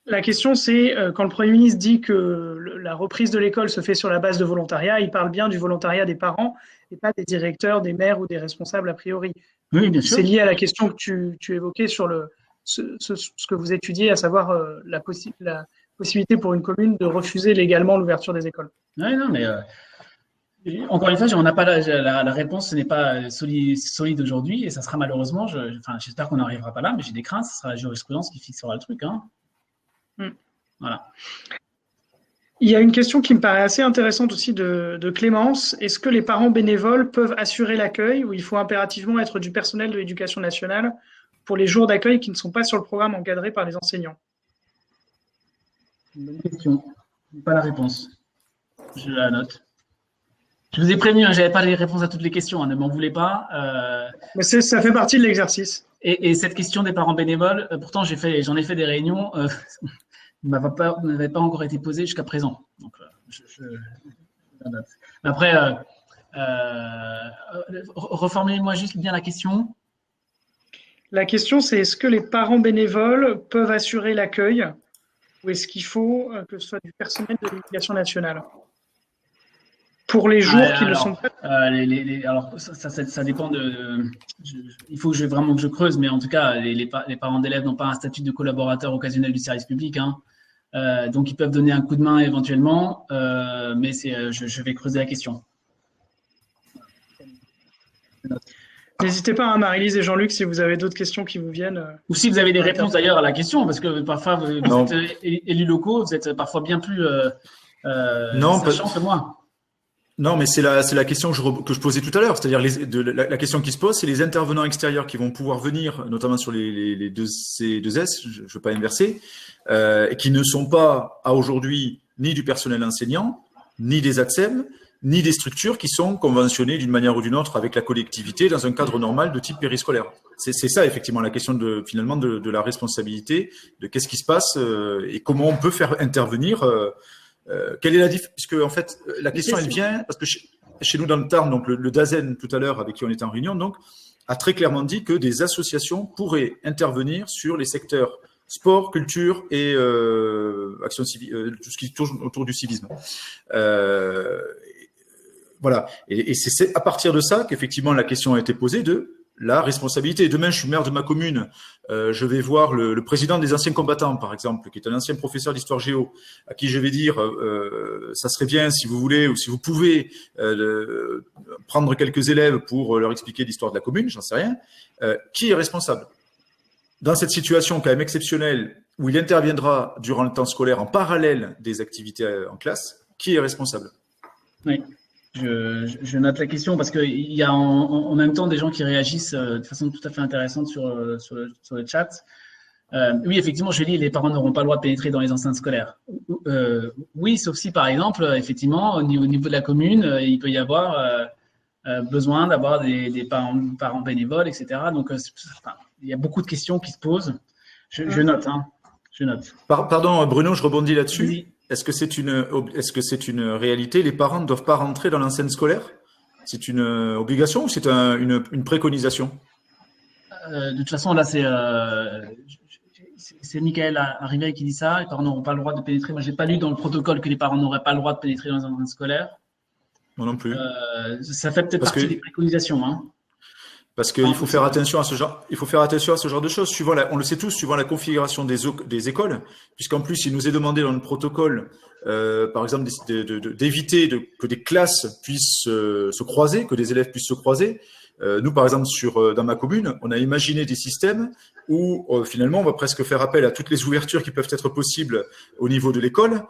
La question, c'est quand le Premier ministre dit que la reprise de l'école se fait sur la base de volontariat, il parle bien du volontariat des parents et pas des directeurs, des maires ou des responsables a priori. Oui, bien sûr. C'est lié à la question que tu évoquais sur ce que vous étudiez, à savoir la possibilité pour une commune de refuser légalement l'ouverture des écoles. Oui, non, mais encore une fois, on n'a pas la réponse, ce n'est pas solide aujourd'hui et ça sera malheureusement, j'espère qu'on n'arrivera pas là, mais j'ai des craintes, ce sera la jurisprudence qui fixera le truc. Hein. Voilà. Il y a une question qui me paraît assez intéressante aussi de Clémence. Est-ce que les parents bénévoles peuvent assurer l'accueil ou il faut impérativement être du personnel de l'éducation nationale pour les jours d'accueil qui ne sont pas sur le programme encadré par les enseignants? Bonne question. Pas la réponse. Je la note. Je vous ai prévenu, hein, je n'avais pas les réponses à toutes les questions, hein, ne m'en voulez pas. Mais ça fait partie de l'exercice. Et cette question des parents bénévoles, pourtant j'en ai fait des réunions, n'avait pas encore été posée jusqu'à présent. Donc, je la note. Après, reformulez-moi juste bien la question. La question, c'est est-ce que les parents bénévoles peuvent assurer l'accueil ou est-ce qu'il faut que ce soit du personnel de l'éducation nationale? pour les jours qui ne sont pas… Alors, ça dépend de… il faut vraiment que je creuse, mais en tout cas, les parents d'élèves n'ont pas un statut de collaborateur occasionnel du service public. Hein. Donc, ils peuvent donner un coup de main éventuellement, mais je vais creuser la question. N'hésitez pas, hein, Marie-Lise et Jean-Luc, si vous avez d'autres questions qui vous viennent. Ou si vous avez des réponses d'ailleurs à la question, parce que parfois, vous êtes élus locaux, vous êtes parfois bien plus sachants que moi. Non, mais c'est la question que je posais tout à l'heure. C'est-à-dire la question qui se pose, c'est les intervenants extérieurs qui vont pouvoir venir, notamment sur les deux C, 2S, je ne veux pas inverser, qui ne sont pas à aujourd'hui ni du personnel enseignant, ni des ATSEM, ni des structures qui sont conventionnées d'une manière ou d'une autre avec la collectivité dans un cadre normal de type périscolaire. C'est ça, effectivement, la question finalement de la responsabilité, de qu'est-ce qui se passe et comment on peut faire intervenir. Quelle est la différence? Puisque, en fait, la question, elle vient, parce que chez nous, dans le Tarn, donc le DAZEN, tout à l'heure, avec qui on était en réunion, donc, a très clairement dit que des associations pourraient intervenir sur les secteurs sport, culture et action civile, tout ce qui tourne autour du civisme. Voilà. Et c'est à partir de ça qu'effectivement la question a été posée de la responsabilité. Demain, je suis maire de ma commune, je vais voir le président des anciens combattants, par exemple, qui est un ancien professeur d'histoire géo, à qui je vais dire, ça serait bien si vous voulez ou si vous pouvez prendre quelques élèves pour leur expliquer l'histoire de la commune, j'en sais rien. Qui est responsable? Dans cette situation quand même exceptionnelle où il interviendra durant le temps scolaire en parallèle des activités en classe, qui est responsable? Oui. Je note la question parce qu'il y a en même temps des gens qui réagissent de façon tout à fait intéressante sur le chat. Oui, effectivement, je dis les parents n'auront pas le droit de pénétrer dans les enceintes scolaires. Oui, sauf si, par exemple, effectivement, au niveau de la commune, il peut y avoir besoin d'avoir des parents bénévoles, etc. Donc, il y a beaucoup de questions qui se posent. Je note, hein. Je note. Pardon, Bruno, je rebondis là-dessus. Oui. Est-ce que c'est une réalité? Les parents ne doivent pas rentrer dans l'enceinte scolaire? C'est une obligation ou c'est une préconisation? De toute façon, là, c'est Michael Arrivé qui dit ça. Les parents n'auront pas le droit de pénétrer. Moi, je n'ai pas lu dans le protocole que les parents n'auraient pas le droit de pénétrer dans l'enceinte scolaire. Moi non plus. Ça fait peut-être partie des préconisations, hein. Parce qu'il faut faire attention à ce genre, de choses. On le sait tous, suivant la configuration des écoles, puisqu'en plus, il nous est demandé dans le protocole, par exemple, d'éviter que des classes puissent se croiser, que des élèves puissent se croiser. Nous, par exemple, dans ma commune, on a imaginé des systèmes où finalement, on va presque faire appel à toutes les ouvertures qui peuvent être possibles au niveau de l'école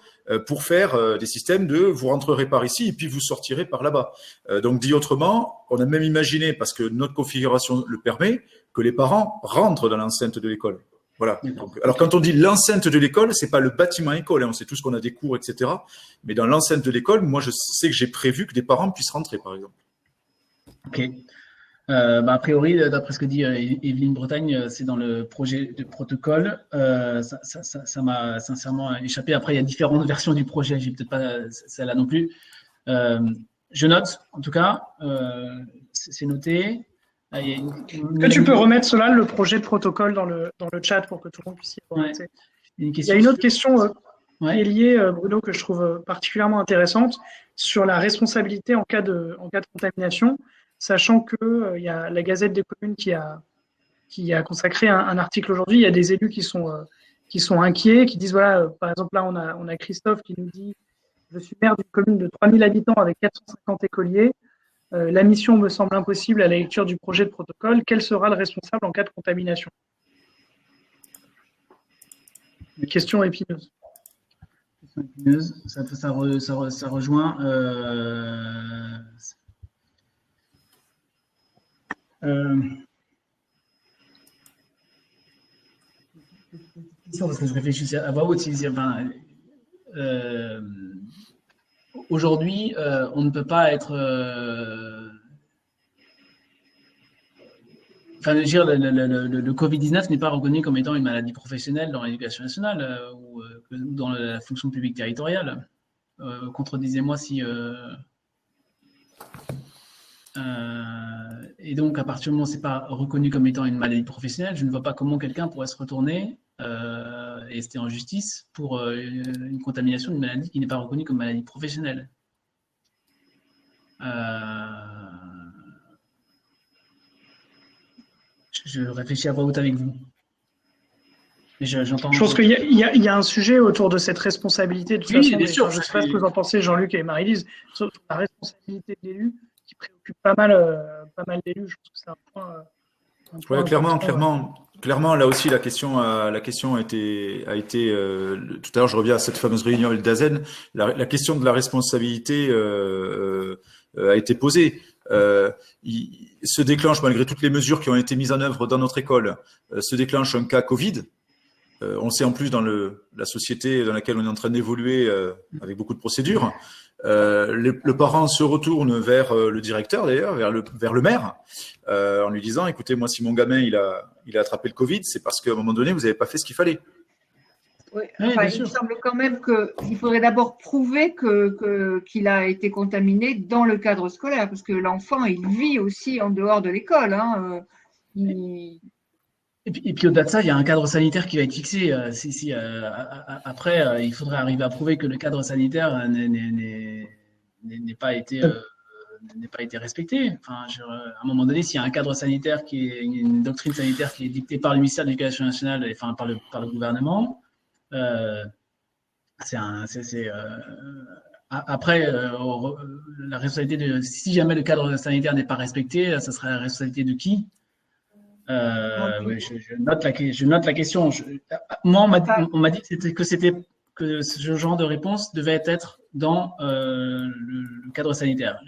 pour faire des systèmes de vous rentrerez par ici et puis vous sortirez par là-bas. Donc, dit autrement, on a même imaginé, parce que notre configuration le permet, que les parents rentrent dans l'enceinte de l'école. Voilà. Donc, alors, quand on dit l'enceinte de l'école, c'est pas le bâtiment école, hein, on sait tous qu'on a des cours, etc. Mais dans l'enceinte de l'école, moi, je sais que j'ai prévu que des parents puissent rentrer, par exemple. Ok. A priori, d'après ce que dit Evelyne Bretagne, c'est dans le projet de protocole. Ça m'a sincèrement échappé. Après, il y a différentes versions du projet. J'ai peut-être pas celle-là non plus. Je note, en tout cas, c'est noté. Est-ce que tu peux remettre cela, le projet de protocole, dans le chat pour que tout le monde puisse y commenter? Ouais. Il y a une autre question qui est liée, Bruno, que je trouve particulièrement intéressante sur la responsabilité en cas de contamination. Sachant qu'il y a la Gazette des communes qui a consacré un article aujourd'hui. Il y a des élus qui sont inquiets, qui disent, voilà, par exemple, là, on a Christophe qui nous dit « Je suis maire d'une commune de 3000 habitants avec 450 écoliers. La mission me semble impossible à la lecture du projet de protocole. Quel sera le responsable en cas de contamination ?» Une question épineuse. Ça rejoint… parce que je réfléchis à voix haute. Aujourd'hui, on ne peut pas être… le Covid-19 n'est pas reconnu comme étant une maladie professionnelle dans l'éducation nationale ou dans la fonction publique territoriale. Contredisez-moi si… et donc, à partir du moment où ce n'est pas reconnu comme étant une maladie professionnelle, je ne vois pas comment quelqu'un pourrait se retourner et rester en justice pour une contamination d'une maladie qui n'est pas reconnue comme maladie professionnelle. Je réfléchis à voix haute avec vous. Je pense qu'il y a un sujet autour de cette responsabilité. De toute façon, bien sûr. Je ne sais pas ce que vous en pensez, Jean-Luc et Marie-Lise, sur la responsabilité de l'élu qui préoccupe pas mal d'élus. Je pense que c'est un point. Ouais, clairement, là aussi, la question a été tout à l'heure, je reviens à cette fameuse réunion avec Dazen, la question de la responsabilité a été posée. Il se déclenche, malgré toutes les mesures qui ont été mises en œuvre dans notre école, se déclenche un cas Covid. On sait en plus dans la société dans laquelle on est en train d'évoluer avec beaucoup de procédures. Le parent se retourne vers le directeur d'ailleurs, vers le maire, en lui disant écoutez, moi si mon gamin il a attrapé le Covid, c'est parce qu'à un moment donné vous n'avez pas fait ce qu'il fallait. Oui, enfin, il me semble quand même qu'il faudrait d'abord prouver qu'il a été contaminé dans le cadre scolaire, parce que l'enfant il vit aussi en dehors de l'école. Hein, Et puis au-delà de ça, il y a un cadre sanitaire qui va être fixé. Après, il faudrait arriver à prouver que le cadre sanitaire n'ait pas été respecté. Enfin, à un moment donné, s'il y a un cadre sanitaire une doctrine sanitaire qui est dictée par le ministère de l'Éducation nationale, enfin par le gouvernement, après la responsabilité si jamais le cadre sanitaire n'est pas respecté, ça sera la responsabilité de qui? Oui, je note la question. Moi, on m'a dit que ce genre de réponse devait être dans le cadre sanitaire.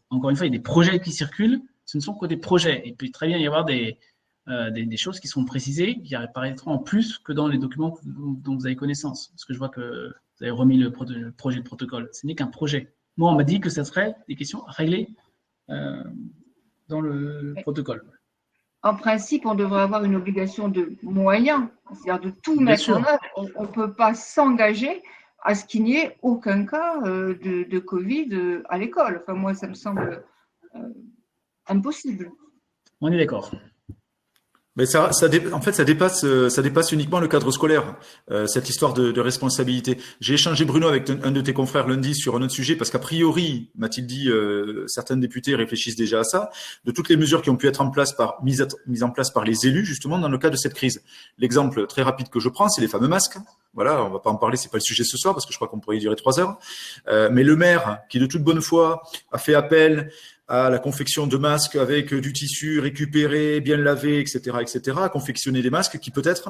Encore une fois, il y a des projets qui circulent. Ce ne sont que des projets. Il peut très bien y avoir des choses qui seront précisées, qui apparaîtront en plus que dans les documents dont vous avez connaissance. Parce que je vois que vous avez remis le projet de protocole. Ce n'est qu'un projet. Moi, on m'a dit que ça serait des questions réglées dans le protocole. En principe, on devrait avoir une obligation de moyens, c'est-à-dire de tout mettre en œuvre. On ne peut pas s'engager à ce qu'il n'y ait aucun cas de Covid à l'école. Enfin, moi, ça me semble impossible. On est d'accord. Mais en fait, ça dépasse uniquement le cadre scolaire, cette histoire de responsabilité. J'ai échangé, Bruno, avec un de tes confrères lundi sur un autre sujet, parce qu'a priori, m'a-t-il dit, certains députés réfléchissent déjà à ça, de toutes les mesures qui ont pu être mises en place par les élus, justement, dans le cas de cette crise. L'exemple très rapide que je prends, c'est les fameux masques. Voilà, on va pas en parler, c'est pas le sujet ce soir, parce que je crois qu'on pourrait y durer 3 heures. Mais le maire, qui de toute bonne foi a fait appel à la confection de masques avec du tissu récupéré, bien lavé, etc., à confectionner des masques qui peut-être,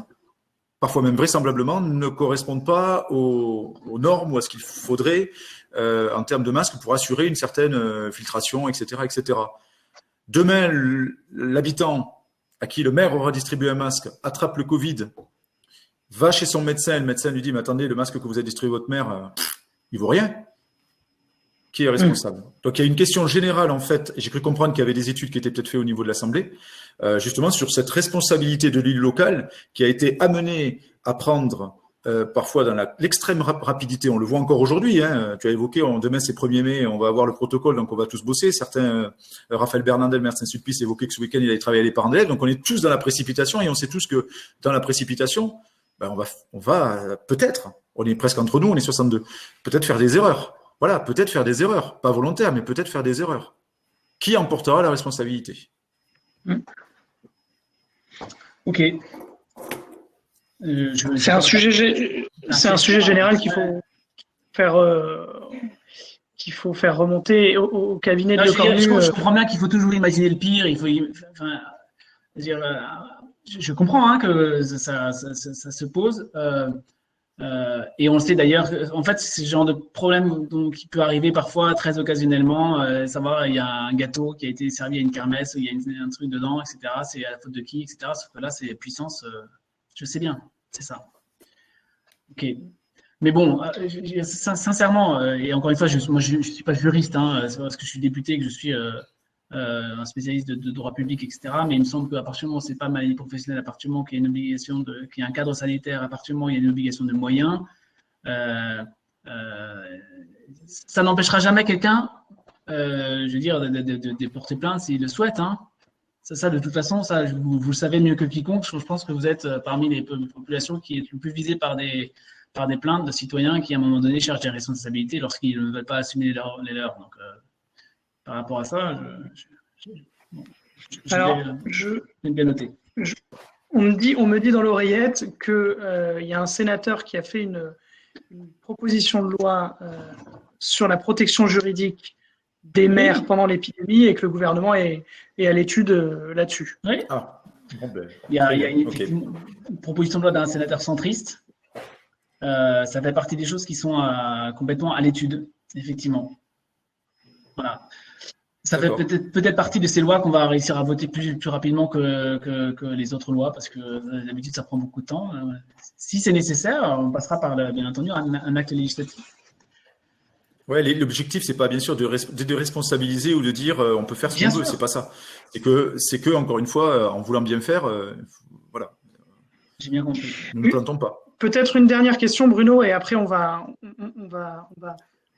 parfois même vraisemblablement, ne correspondent pas aux normes ou à ce qu'il faudrait en termes de masques pour assurer une certaine filtration, etc., Demain, l'habitant à qui le maire aura distribué un masque attrape le Covid, va chez son médecin, le médecin lui dit « Mais attendez, le masque que vous avez distribué à votre mère, il vaut rien ». Qui est responsable? Donc, il y a une question générale, en fait, et j'ai cru comprendre qu'il y avait des études qui étaient peut-être faites au niveau de l'Assemblée, justement sur cette responsabilité de l'élu local qui a été amenée à prendre parfois dans l'extrême rapidité. On le voit encore aujourd'hui. Hein, tu as évoqué, demain c'est 1er mai, on va avoir le protocole, donc on va tous bosser. Certains, Raphaël Bernandel, maire de Saint-Sulpice, évoquait que ce week-end il allait travailler les parents d'élèves. Donc on est tous dans la précipitation et on sait tous que dans la précipitation, ben, on va peut-être, on est presque entre nous, on est 62, peut-être faire des erreurs. Voilà, peut-être faire des erreurs, pas volontaires, mais peut-être faire des erreurs. Qui en portera la responsabilité? Ok. C'est un sujet général qu'il faut faire remonter au cabinet de Lecornu. Je comprends bien qu'il faut toujours imaginer le pire. Je comprends que ça se pose. Et on le sait d'ailleurs, en fait, c'est ce genre de problème qui peut arriver parfois très occasionnellement. Savoir, il y a un gâteau qui a été servi à une kermesse, il y a un truc dedans, etc. C'est à la faute de qui, etc. Sauf que là, c'est puissance, je sais bien, c'est ça. Ok. Mais bon, sincèrement, et encore une fois, moi je ne suis pas juriste, c'est pas parce que je suis député que je suis un spécialiste de droit public, etc. Mais il me semble qu'à partir du moment où ce n'est pas maladie professionnelle, à partir du moment qu'il y a une obligation qu'il y a un cadre sanitaire, à partir du moment où il y a une obligation de moyens, ça n'empêchera jamais quelqu'un, je veux dire, de porter plainte s'il le souhaite. Ça, de toute façon, ça, vous le savez mieux que quiconque. Je pense que vous êtes parmi les populations qui est le plus visées par des plaintes de citoyens qui, à un moment donné, cherchent des responsabilités lorsqu'ils ne veulent pas assumer les leurs. Donc, par rapport à ça, Alors, vais bien noter. On me dit dans l'oreillette qu'il y a un sénateur qui a fait une proposition de loi sur la protection juridique des maires pendant l'épidémie et que le gouvernement est à l'étude là-dessus. Oui. Ah, bon ben, il y a une proposition de loi d'un sénateur centriste. Ça fait partie des choses qui sont complètement à l'étude, effectivement. Voilà. Ça fait peut-être partie de ces lois qu'on va réussir à voter plus rapidement que les autres lois, parce que d'habitude, ça prend beaucoup de temps. Si c'est nécessaire, on passera par, bien entendu, un acte législatif. Ouais, l'objectif, c'est pas bien sûr de responsabiliser ou de dire on peut faire ce qu'on veut, c'est pas ça. C'est que encore une fois, en voulant bien faire, voilà. J'ai bien compris. Nous ne plantons pas. Peut-être une dernière question, Bruno, et après on va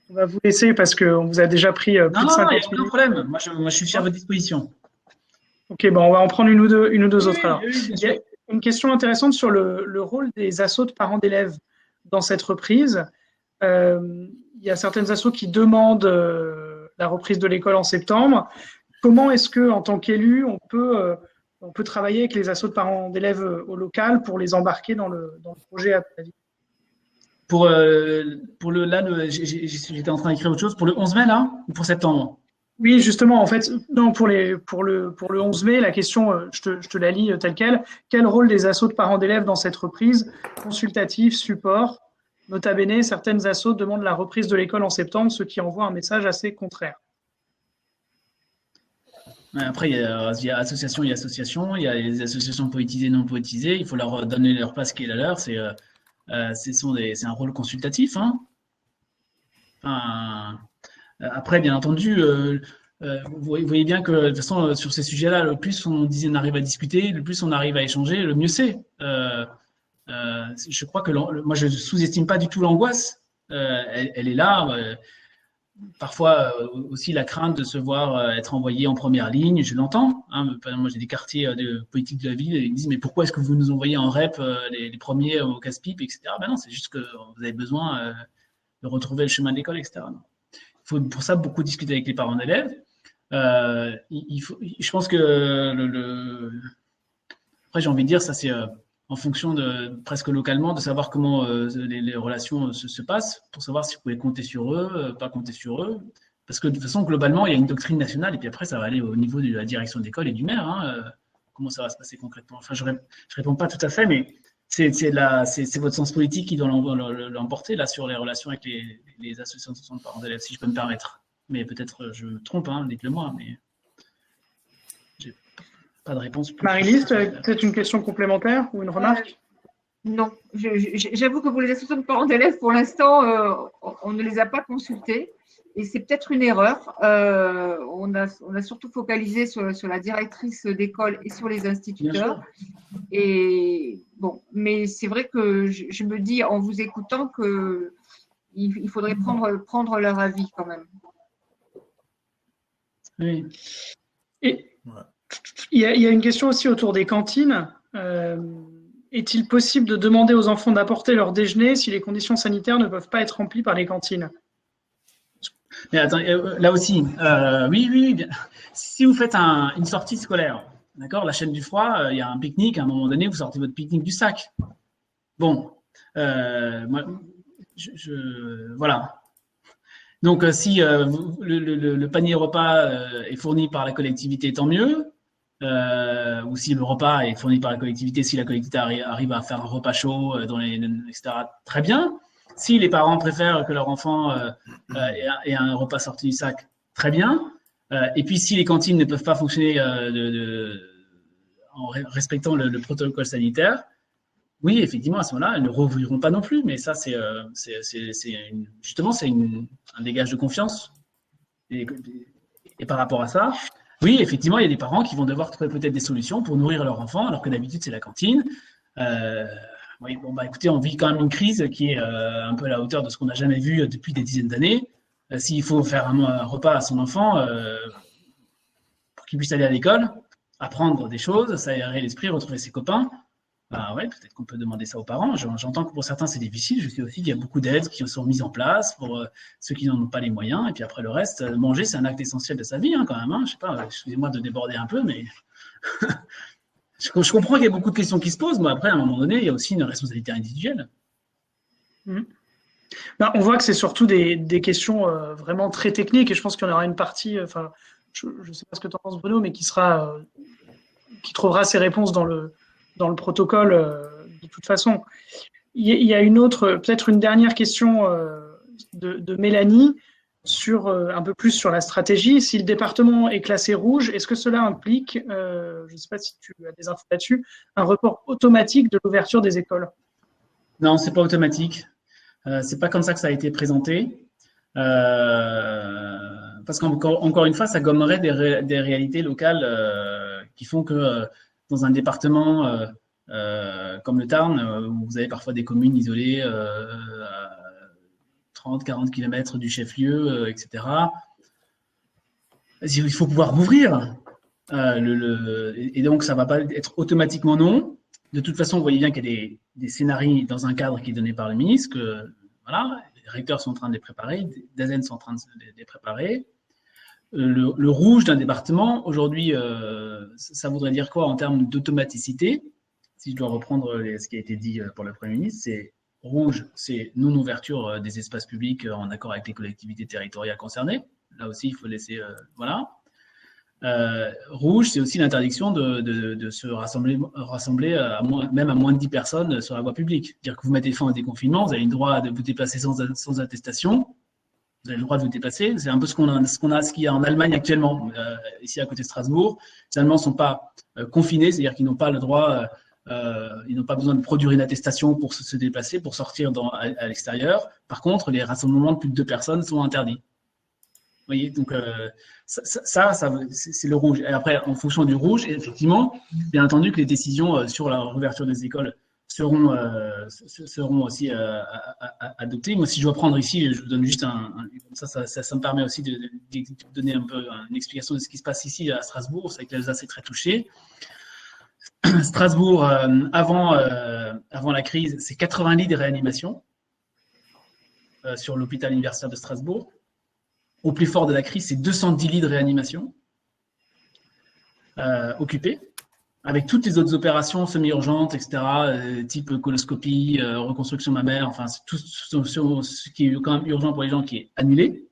vous laisser parce qu'on vous a déjà pris plus de 50 minutes. Non, aucun problème. Moi, je suis à votre disposition. Ok, bon, on va en prendre une ou deux autres alors. Il y a une question intéressante sur le rôle des assos de parents d'élèves dans cette reprise. Il y a certaines assos qui demandent la reprise de l'école en septembre. Comment est-ce que, en tant qu'élu, on peut travailler avec les assos de parents d'élèves au local pour les embarquer dans le projet à ta vie? J'étais en train d'écrire autre chose. Pour le 11 mai, là, ou pour septembre? Oui, justement, en fait, non, pour le 11 mai, la question, je te la lis telle quelle. Quel rôle des assos de parents d'élèves dans cette reprise? Consultatif, support. Nota bene, certaines assos demandent la reprise de l'école en septembre, ce qui envoie un message assez contraire. Après, il y a association, il y a les associations politisées, non politisées. Il faut leur donner leur place qui est la leur. C'est un rôle consultatif. Hein. Enfin, après, bien entendu, vous voyez bien que de toute façon, sur ces sujets-là, le plus on arrive à discuter, le plus on arrive à échanger, le mieux c'est. Je crois que moi, je sous-estime pas du tout l'angoisse. Elle est là. Parfois aussi la crainte de se voir être envoyé en première ligne, je l'entends. Hein. Moi, j'ai des quartiers de politique de la ville et ils me disent mais pourquoi est-ce que vous nous envoyez en REP les premiers au casse-pipe, etc. Ben non, c'est juste que vous avez besoin de retrouver le chemin de l'école, etc. Non. Il faut pour ça beaucoup discuter avec les parents d'élèves. Je pense que après j'ai envie de dire ça c'est en fonction de presque localement de savoir comment les relations se passent pour savoir si vous pouvez compter sur eux, pas compter sur eux. Parce que de toute façon, globalement, il y a une doctrine nationale et puis après, ça va aller au niveau de la direction de l'école et du maire. Hein, comment ça va se passer concrètement? Enfin, je réponds pas tout à fait, mais c'est votre sens politique qui doit l'emporter là sur les relations avec les associations de parents d'élèves, si je peux me permettre. Mais peut-être je me trompe, hein, dites-le moi, mais j'ai pas de réponse. Marie-Lise, peut-être une question complémentaire ou une remarque? Non, j'avoue que pour les associations de parents d'élèves, pour l'instant, on ne les a pas consultées. Et c'est peut-être une erreur. On a surtout focalisé sur la directrice d'école et sur les instituteurs. Et bon, mais c'est vrai que je me dis en vous écoutant qu'il faudrait prendre leur avis quand même. Oui. Et il y a une question aussi autour des cantines. Est-il possible de demander aux enfants d'apporter leur déjeuner si les conditions sanitaires ne peuvent pas être remplies par les cantines? Mais attends, là aussi, oui, bien. Si vous faites une sortie scolaire, d'accord, la chaîne du froid, il y a un pique-nique, à un moment donné, vous sortez votre pique-nique du sac. Bon, moi, voilà. Donc, si le panier repas est fourni par la collectivité, tant mieux. Ou si le repas est fourni par la collectivité, si la collectivité arrive à faire un repas chaud, etc., très bien. Si les parents préfèrent que leur enfant ait un repas sorti du sac, très bien. Et puis, si les cantines ne peuvent pas fonctionner en respectant le protocole sanitaire, oui, effectivement, à ce moment-là, elles ne rouvriront pas non plus. Mais ça, justement, c'est un dégage de confiance. Et par rapport à ça, oui, effectivement, il y a des parents qui vont devoir trouver peut-être des solutions pour nourrir leur enfant, alors que d'habitude, c'est la cantine. Oui, bon, écoutez, on vit quand même une crise qui est un peu à la hauteur de ce qu'on n'a jamais vu depuis des dizaines d'années. S'il faut faire un repas à son enfant pour qu'il puisse aller à l'école, apprendre des choses, s'aérer l'esprit, retrouver ses copains, Bah ouais, peut-être qu'on peut demander ça aux parents. J'entends que pour certains, c'est difficile. Je sais aussi qu'il y a beaucoup d'aides qui sont mises en place pour ceux qui n'en ont pas les moyens. Et puis après, le reste, manger, c'est un acte essentiel de sa vie, hein, quand même. Hein. Je sais pas, excusez-moi de déborder un peu, mais je comprends qu'il y a beaucoup de questions qui se posent. Mais après, à un moment donné, il y a aussi une responsabilité individuelle. Ben, on voit que c'est surtout des questions vraiment très techniques. Et je pense qu'il y en aura une partie, enfin, je ne sais pas ce que tu en penses, Bruno, mais qui trouvera ses réponses dans le protocole de toute façon. Il y a une autre, peut-être une dernière question de Mélanie sur un peu plus sur la stratégie. Si le département est classé rouge, est-ce que cela implique, je ne sais pas si tu as des infos là-dessus, un report automatique de l'ouverture des écoles? Non, c'est pas automatique. C'est pas comme ça que ça a été présenté. Parce qu'encore une fois, ça gommerait des réalités locales qui font que dans un département comme le Tarn, où vous avez parfois des communes isolées à 30-40 km du chef-lieu, etc., il faut pouvoir rouvrir. Et donc, ça ne va pas être automatiquement non. De toute façon, vous voyez bien qu'il y a des scénarios dans un cadre qui est donné par le ministre, que voilà, les recteurs sont en train de les préparer, DAZEN sont en train de les préparer. Le rouge d'un département, aujourd'hui, ça voudrait dire quoi en termes d'automaticité? Si je dois reprendre ce qui a été dit pour le Premier ministre, c'est rouge, c'est non-ouverture des espaces publics en accord avec les collectivités territoriales concernées. Là aussi, il faut laisser… voilà. Rouge, c'est aussi l'interdiction de se rassembler même à moins de 10 personnes sur la voie publique. C'est-à-dire que vous mettez fin au déconfinement, vous avez le droit de vous déplacer sans attestation. Vous avez le droit de vous déplacer. C'est un peu ce qu'il y a en Allemagne actuellement. Ici, à côté de Strasbourg, les Allemands ne sont pas confinés, c'est-à-dire qu'ils n'ont pas le droit, ils n'ont pas besoin de produire une attestation pour se déplacer, pour sortir à l'extérieur. Par contre, les rassemblements de plus de 2 personnes sont interdits. Vous voyez, donc ça c'est le rouge. Et après, en fonction du rouge, effectivement, bien entendu que les décisions sur la réouverture des écoles seront aussi adoptées. Moi, si je dois prendre ici, je vous donne juste ça me permet aussi de donner un peu une explication de ce qui se passe ici à Strasbourg. C'est que l'Alsace est très touchée. Strasbourg, avant la crise, c'est 80 lits de réanimation sur l'hôpital universitaire de Strasbourg. Au plus fort de la crise, c'est 210 lits de réanimation occupés, avec toutes les autres opérations semi-urgentes, etc., type coloscopie, reconstruction mammaire, enfin, tout ce qui est quand même urgent pour les gens qui est annulé.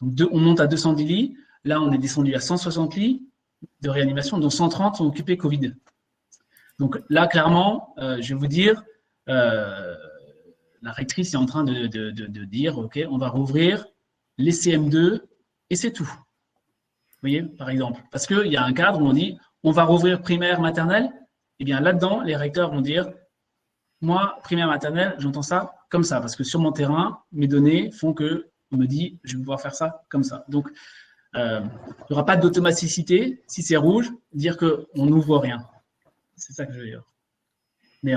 Donc, on monte à 210 lits. Là, on est descendu à 160 lits de réanimation, dont 130 sont occupés Covid. Donc là, clairement, je vais vous dire, la rectrice est en train de dire, OK, on va rouvrir les CM2 et c'est tout. Vous voyez, par exemple. Parce qu'il y a un cadre où on dit, on va rouvrir primaire, maternelle. Eh bien, là-dedans, les recteurs vont dire, moi, primaire, maternelle, j'entends ça comme ça. Parce que sur mon terrain, mes données font que on me dit, je vais pouvoir faire ça comme ça. Donc, il n'y aura pas d'automaticité. Si c'est rouge, dire qu'on n'ouvre rien. C'est ça que je veux dire. Mais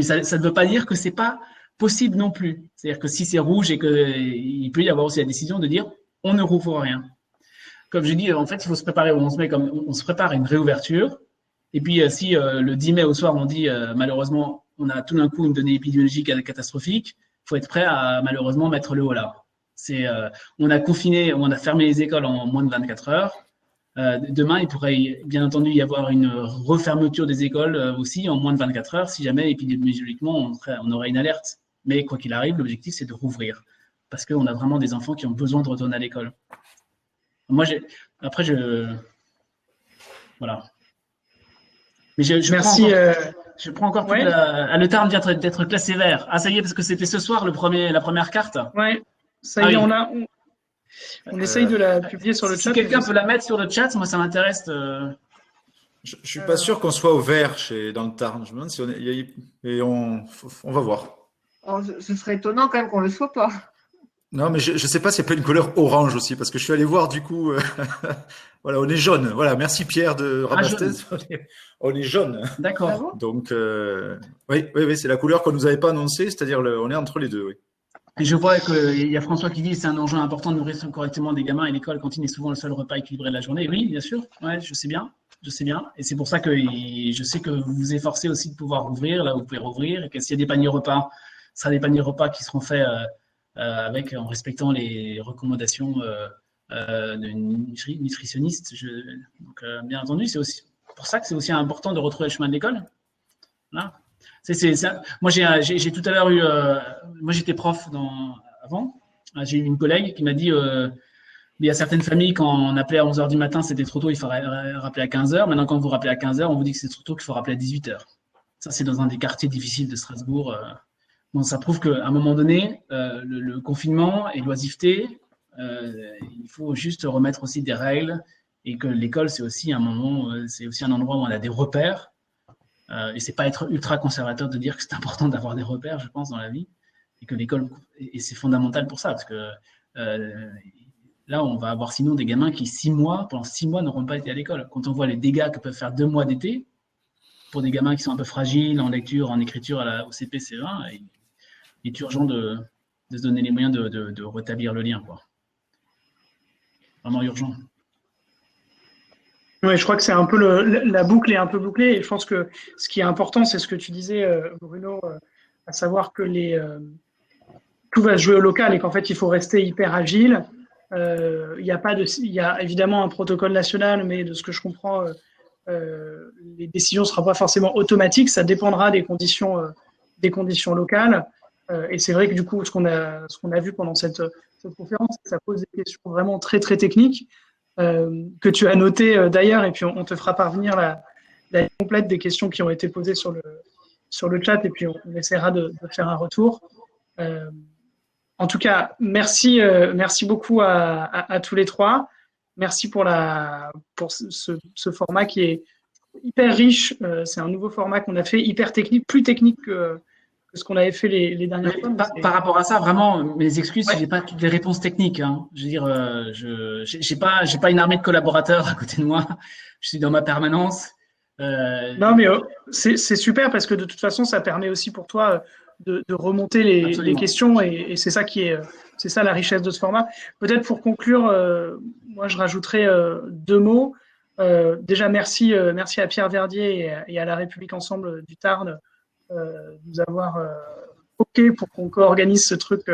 ça ne veut pas dire que ce n'est pas possible non plus. C'est-à-dire que si c'est rouge et qu'il peut y avoir aussi la décision de dire on ne rouvre rien. Comme je dis, en fait, il faut se préparer. On se prépare à une réouverture. Et puis, si le 10 mai au soir, on dit malheureusement, on a tout d'un coup une donnée épidémiologique catastrophique, il faut être prêt à malheureusement mettre le haut là. On a fermé les écoles en moins de 24 heures. Demain, il pourrait bien entendu y avoir une refermeture des écoles aussi en moins de 24 heures si jamais épidémiologiquement on aurait une alerte. Mais quoi qu'il arrive, l'objectif c'est de rouvrir parce qu'on a vraiment des enfants qui ont besoin de retourner à l'école. Moi, voilà. Mais je prends encore ouais. Le Tarn vient d'être classé vert. Ah, ça y est, parce que c'était ce soir la première carte. Ouais, ça y est, oui. On essaye de la publier sur le chat. Si quelqu'un peut la mettre sur le chat, moi ça m'intéresse. Je ne suis pas sûr qu'on soit au vert dans le Tarn. Je me demande si on va voir. Oh, ce serait étonnant quand même qu'on ne le soit pas. Non, mais je ne sais pas s'il n'y a pas une couleur orange aussi, parce que je suis allé voir du coup. Voilà, on est jaune. Voilà, merci Pierre de Rabastez. On est jaune. D'accord. Donc, oui, c'est la couleur qu'on ne nous avait pas annoncée, c'est-à-dire on est entre les deux. Oui. Et je vois qu'il y a François qui dit que c'est un enjeu important de nourrir correctement des gamins et l'école cantine est souvent le seul repas équilibré de la journée. Oui, bien sûr, ouais, je sais bien. je sais bien. Et c'est pour ça que je sais que vous vous efforcez aussi de pouvoir ouvrir, là où vous pouvez rouvrir, et que s'il y a des paniers repas, ce sera des paniers repas qui seront faits en respectant les recommandations de nutritionnistes. Donc, bien entendu, c'est aussi pour ça que c'est aussi important de retrouver le chemin de l'école. Là. Moi, j'ai tout à l'heure eu. Moi, j'étais prof avant. J'ai eu une collègue qui m'a dit il y a certaines familles, quand on appelait à 11h du matin, c'était trop tôt, il fallait rappeler à 15h. Maintenant, quand vous rappelez à 15h, on vous dit que c'est trop tôt, qu'il faut rappeler à 18h. Ça, c'est dans un des quartiers difficiles de Strasbourg. Bon, ça prouve qu'à un moment donné, le confinement et l'oisiveté, il faut juste remettre aussi des règles et que l'école, c'est aussi un moment, c'est aussi un endroit où on a des repères. Et c'est pas être ultra conservateur de dire que c'est important d'avoir des repères, je pense, dans la vie. Et que l'école, et c'est fondamental pour ça, parce que là, on va avoir sinon des gamins qui, pendant 6 mois, n'auront pas été à l'école. Quand on voit les dégâts que peuvent faire 2 mois d'été, pour des gamins qui sont un peu fragiles en lecture, en écriture au CP, CE1, il est urgent de se donner les moyens de rétablir le lien, quoi. Vraiment urgent. Oui, je crois que c'est un peu la boucle est un peu bouclée. Et je pense que ce qui est important, c'est ce que tu disais, Bruno, à savoir que tout va se jouer au local et qu'en fait, il faut rester hyper agile. Il y a évidemment un protocole national, mais de ce que je comprends, les décisions ne seront pas forcément automatiques. Ça dépendra des conditions locales. Et c'est vrai que du coup, ce qu'on a vu pendant cette conférence, ça pose des questions vraiment très très techniques que tu as notées d'ailleurs. Et puis on te fera parvenir la liste complète des questions qui ont été posées sur le chat. Et puis on essaiera de faire un retour. En tout cas, merci beaucoup à tous les trois. Merci pour ce format qui est hyper riche. C'est un nouveau format qu'on a fait, hyper technique, plus technique que ce qu'on avait fait les dernières fois. Par rapport à ça, vraiment, mes excuses si j'ai pas toutes les réponses techniques. Hein. Je veux dire, j'ai pas une armée de collaborateurs à côté de moi. Je suis dans ma permanence. Non, mais c'est super parce que de toute façon, ça permet aussi pour toi de remonter les questions et c'est ça la richesse de ce format. Peut-être pour conclure, moi je rajouterai 2 mots. Déjà merci à Pierre Verdier et à la République Ensemble du Tarn de nous avoir OK pour qu'on co-organise ce truc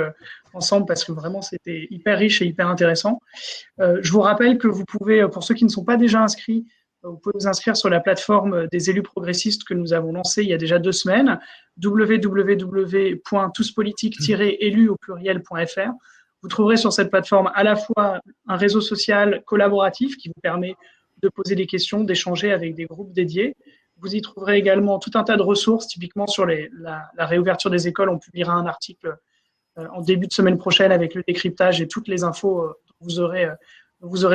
ensemble parce que vraiment c'était hyper riche et hyper intéressant. Je vous rappelle que vous pouvez, pour ceux qui ne sont pas déjà inscrits, vous pouvez vous inscrire sur la plateforme des élus progressistes que nous avons lancée il y a déjà 2 semaines, www.touspolitique-élus au pluriel.fr. Vous trouverez sur cette plateforme à la fois un réseau social collaboratif qui vous permet de poser des questions, d'échanger avec des groupes dédiés. Vous y trouverez également tout un tas de ressources, typiquement sur la réouverture des écoles. On publiera un article en début de semaine prochaine avec le décryptage et toutes les infos dont vous aurez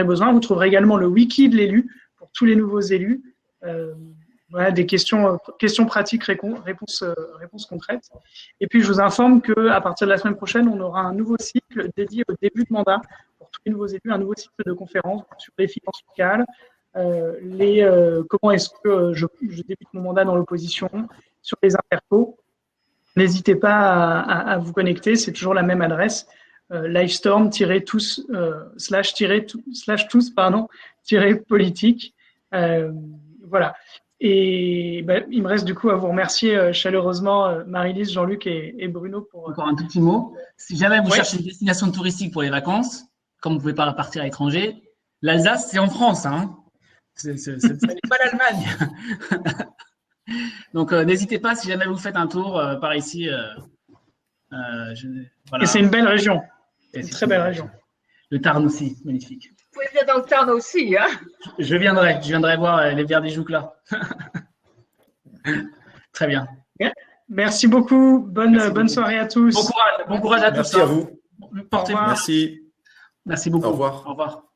besoin. Vous trouverez également le wiki de l'élu pour tous les nouveaux élus. Voilà, des questions pratiques, réponses concrètes. Et puis, je vous informe qu'à partir de la semaine prochaine, on aura un nouveau cycle dédié au début de mandat pour tous les nouveaux élus, un nouveau cycle de conférences sur les finances locales, comment est-ce que je débute mon mandat dans l'opposition, sur les intercos. N'hésitez pas à vous connecter, c'est toujours la même adresse, livestorm-tous-politique. Voilà. Et il me reste du coup à vous remercier chaleureusement, Marie-Lise, Jean-Luc et Bruno. Encore un tout petit mot. Si jamais vous cherchez une destination touristique pour les vacances, comme vous ne pouvez pas partir à l'étranger, l'Alsace, c'est en France. Hein. Ce n'est pas l'Allemagne. Donc, n'hésitez pas si jamais vous faites un tour par ici. Voilà. Et c'est une belle région. C'est une très belle région. Le Tarn aussi, magnifique. Vous pouvez venir dans le Tarn aussi. Hein. Je viendrai voir les verres des joucles là. Très bien. Merci beaucoup. Bonne soirée à tous. Bon courage à tous. Merci à vous. Portez-vous. Merci. Merci beaucoup. Au revoir. Au revoir.